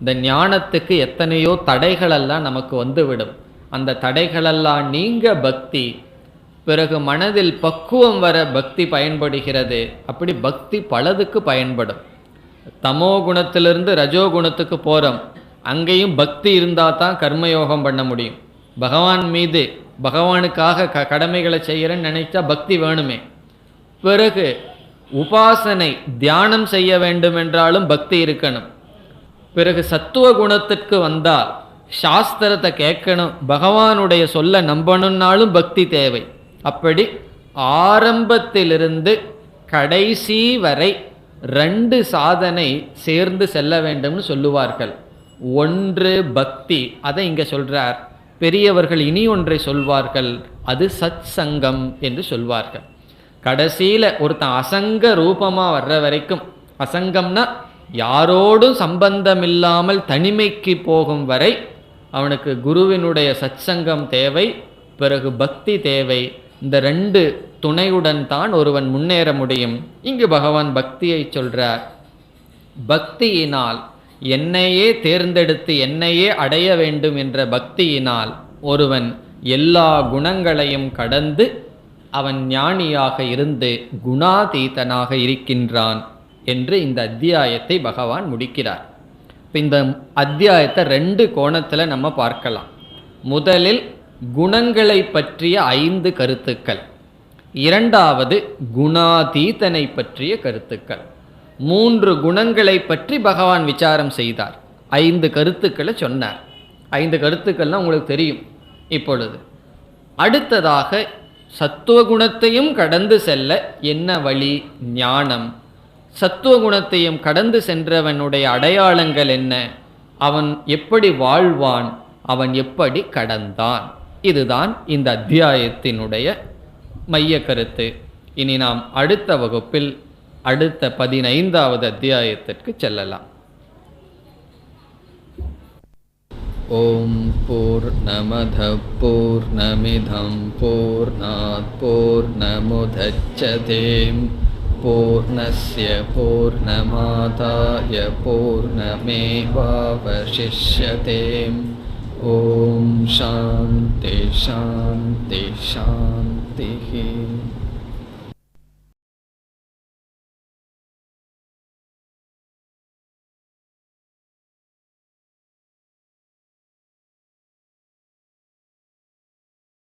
இந்த ஞானத்துக்கு எத்தனையோ தடைகளெல்லாம் நமக்கு வந்துவிடும். அந்த தடைகளெல்லாம் நீங்க பக்தி, பிறகு மனதில் பக்குவம் வர பக்தி பயன்படுகிறது. அப்படி பக்தி பலதுக்கு பயன்படும். தமோ குணத்திலிருந்து ரஜோகுணத்துக்கு போகிறோம், அங்கேயும் பக்தி இருந்தால் தான் கர்மயோகம் பண்ண முடியும். பகவான் மீது பகவானுக்காக கடமைகளை செய்கிறேன்னு நினைச்சா பக்தி வேணுமே. பிறகு உபாசனை தியானம் செய்ய வேண்டும் என்றாலும் பக்தி இருக்கணும். பிறகு சத்துவ குணத்திற்கு வந்தால் சாஸ்திரத்தை கேட்கணும், பகவானுடைய சொல்ல நம்பணும்னாலும் பக்தி தேவை. அப்படி ஆரம்பத்திலிருந்து கடைசி வரை 2 சாதனை சேர்ந்து செல்ல வேண்டும்னு சொல்லுவார்கள். ஒன்று பக்தி, அதை இங்கே சொல்றார். பெரியவர்கள் இனி ஒன்றை சொல்வார்கள், அது சத் சங்கம் என்று சொல்வார்கள். கடைசியில் ஒருத்தன் அசங்க ரூபமாக வர்ற வரைக்கும், அசங்கம்னா யாரோடும் சம்பந்தமில்லாமல் தனிமைக்கு போகும் வரை அவனுக்கு குருவினுடைய சத்சங்கம் தேவை, பிறகு பக்தி தேவை. இந்த 2 துணையுடன் தான் ஒருவன் முன்னேற முடியும். இங்கு பகவான் பக்தியை சொல்றார். பக்தியினால் என்னையே தேர்ந்தெடுத்து என்னையே அடைய வேண்டும் என்ற பக்தியினால் ஒருவன் எல்லா குணங்களையும் கடந்து அவன் ஞானியாக இருந்து குணாதீதனாக இருக்கின்றான் என்று இந்த அத்தியாயத்தை பகவான் முடிக்கிறார். இந்த அத்தியாயத்தை 2 கோணத்தில் நம்ம பார்க்கலாம். முதலில் குணங்களை பற்றிய 5 கருத்துக்கள், இரண்டாவது குணாதீதனை பற்றிய கருத்துக்கள். 3 குணங்களை பற்றி பகவான் விசாரம் செய்தார். 5 கருத்துக்களை சொன்னார். 5 கருத்துக்கள்லாம் உங்களுக்கு தெரியும். இப்பொழுது அடுத்ததாக சத்துவகுணத்தையும் கடந்து செல்ல என்ன வழி? ஞானம். சத்துவகுணத்தையும் கடந்து சென்றவனுடைய அடையாளங்கள் என்ன? அவன் எப்படி வாழ்வான்? அவன் எப்படி கடந்தான்? இதுதான் இந்த அத்தியாயத்தினுடைய மைய கருத்து. இனி நாம் அடுத்த வகுப்பில் அடுத்த 15வது அத்தியாயத்திற்கு செல்லலாம். ஓம் பூர்ணமத பூர்ணமிதம் பூர்ணாத் பூர்ணமுதச்யதே பூர்ணஸ்ய பூர்ணமாதாய பூர்ணமேவாவசிஷ்யதே. ஓம் சாந்தி சாந்தி சாந்தி.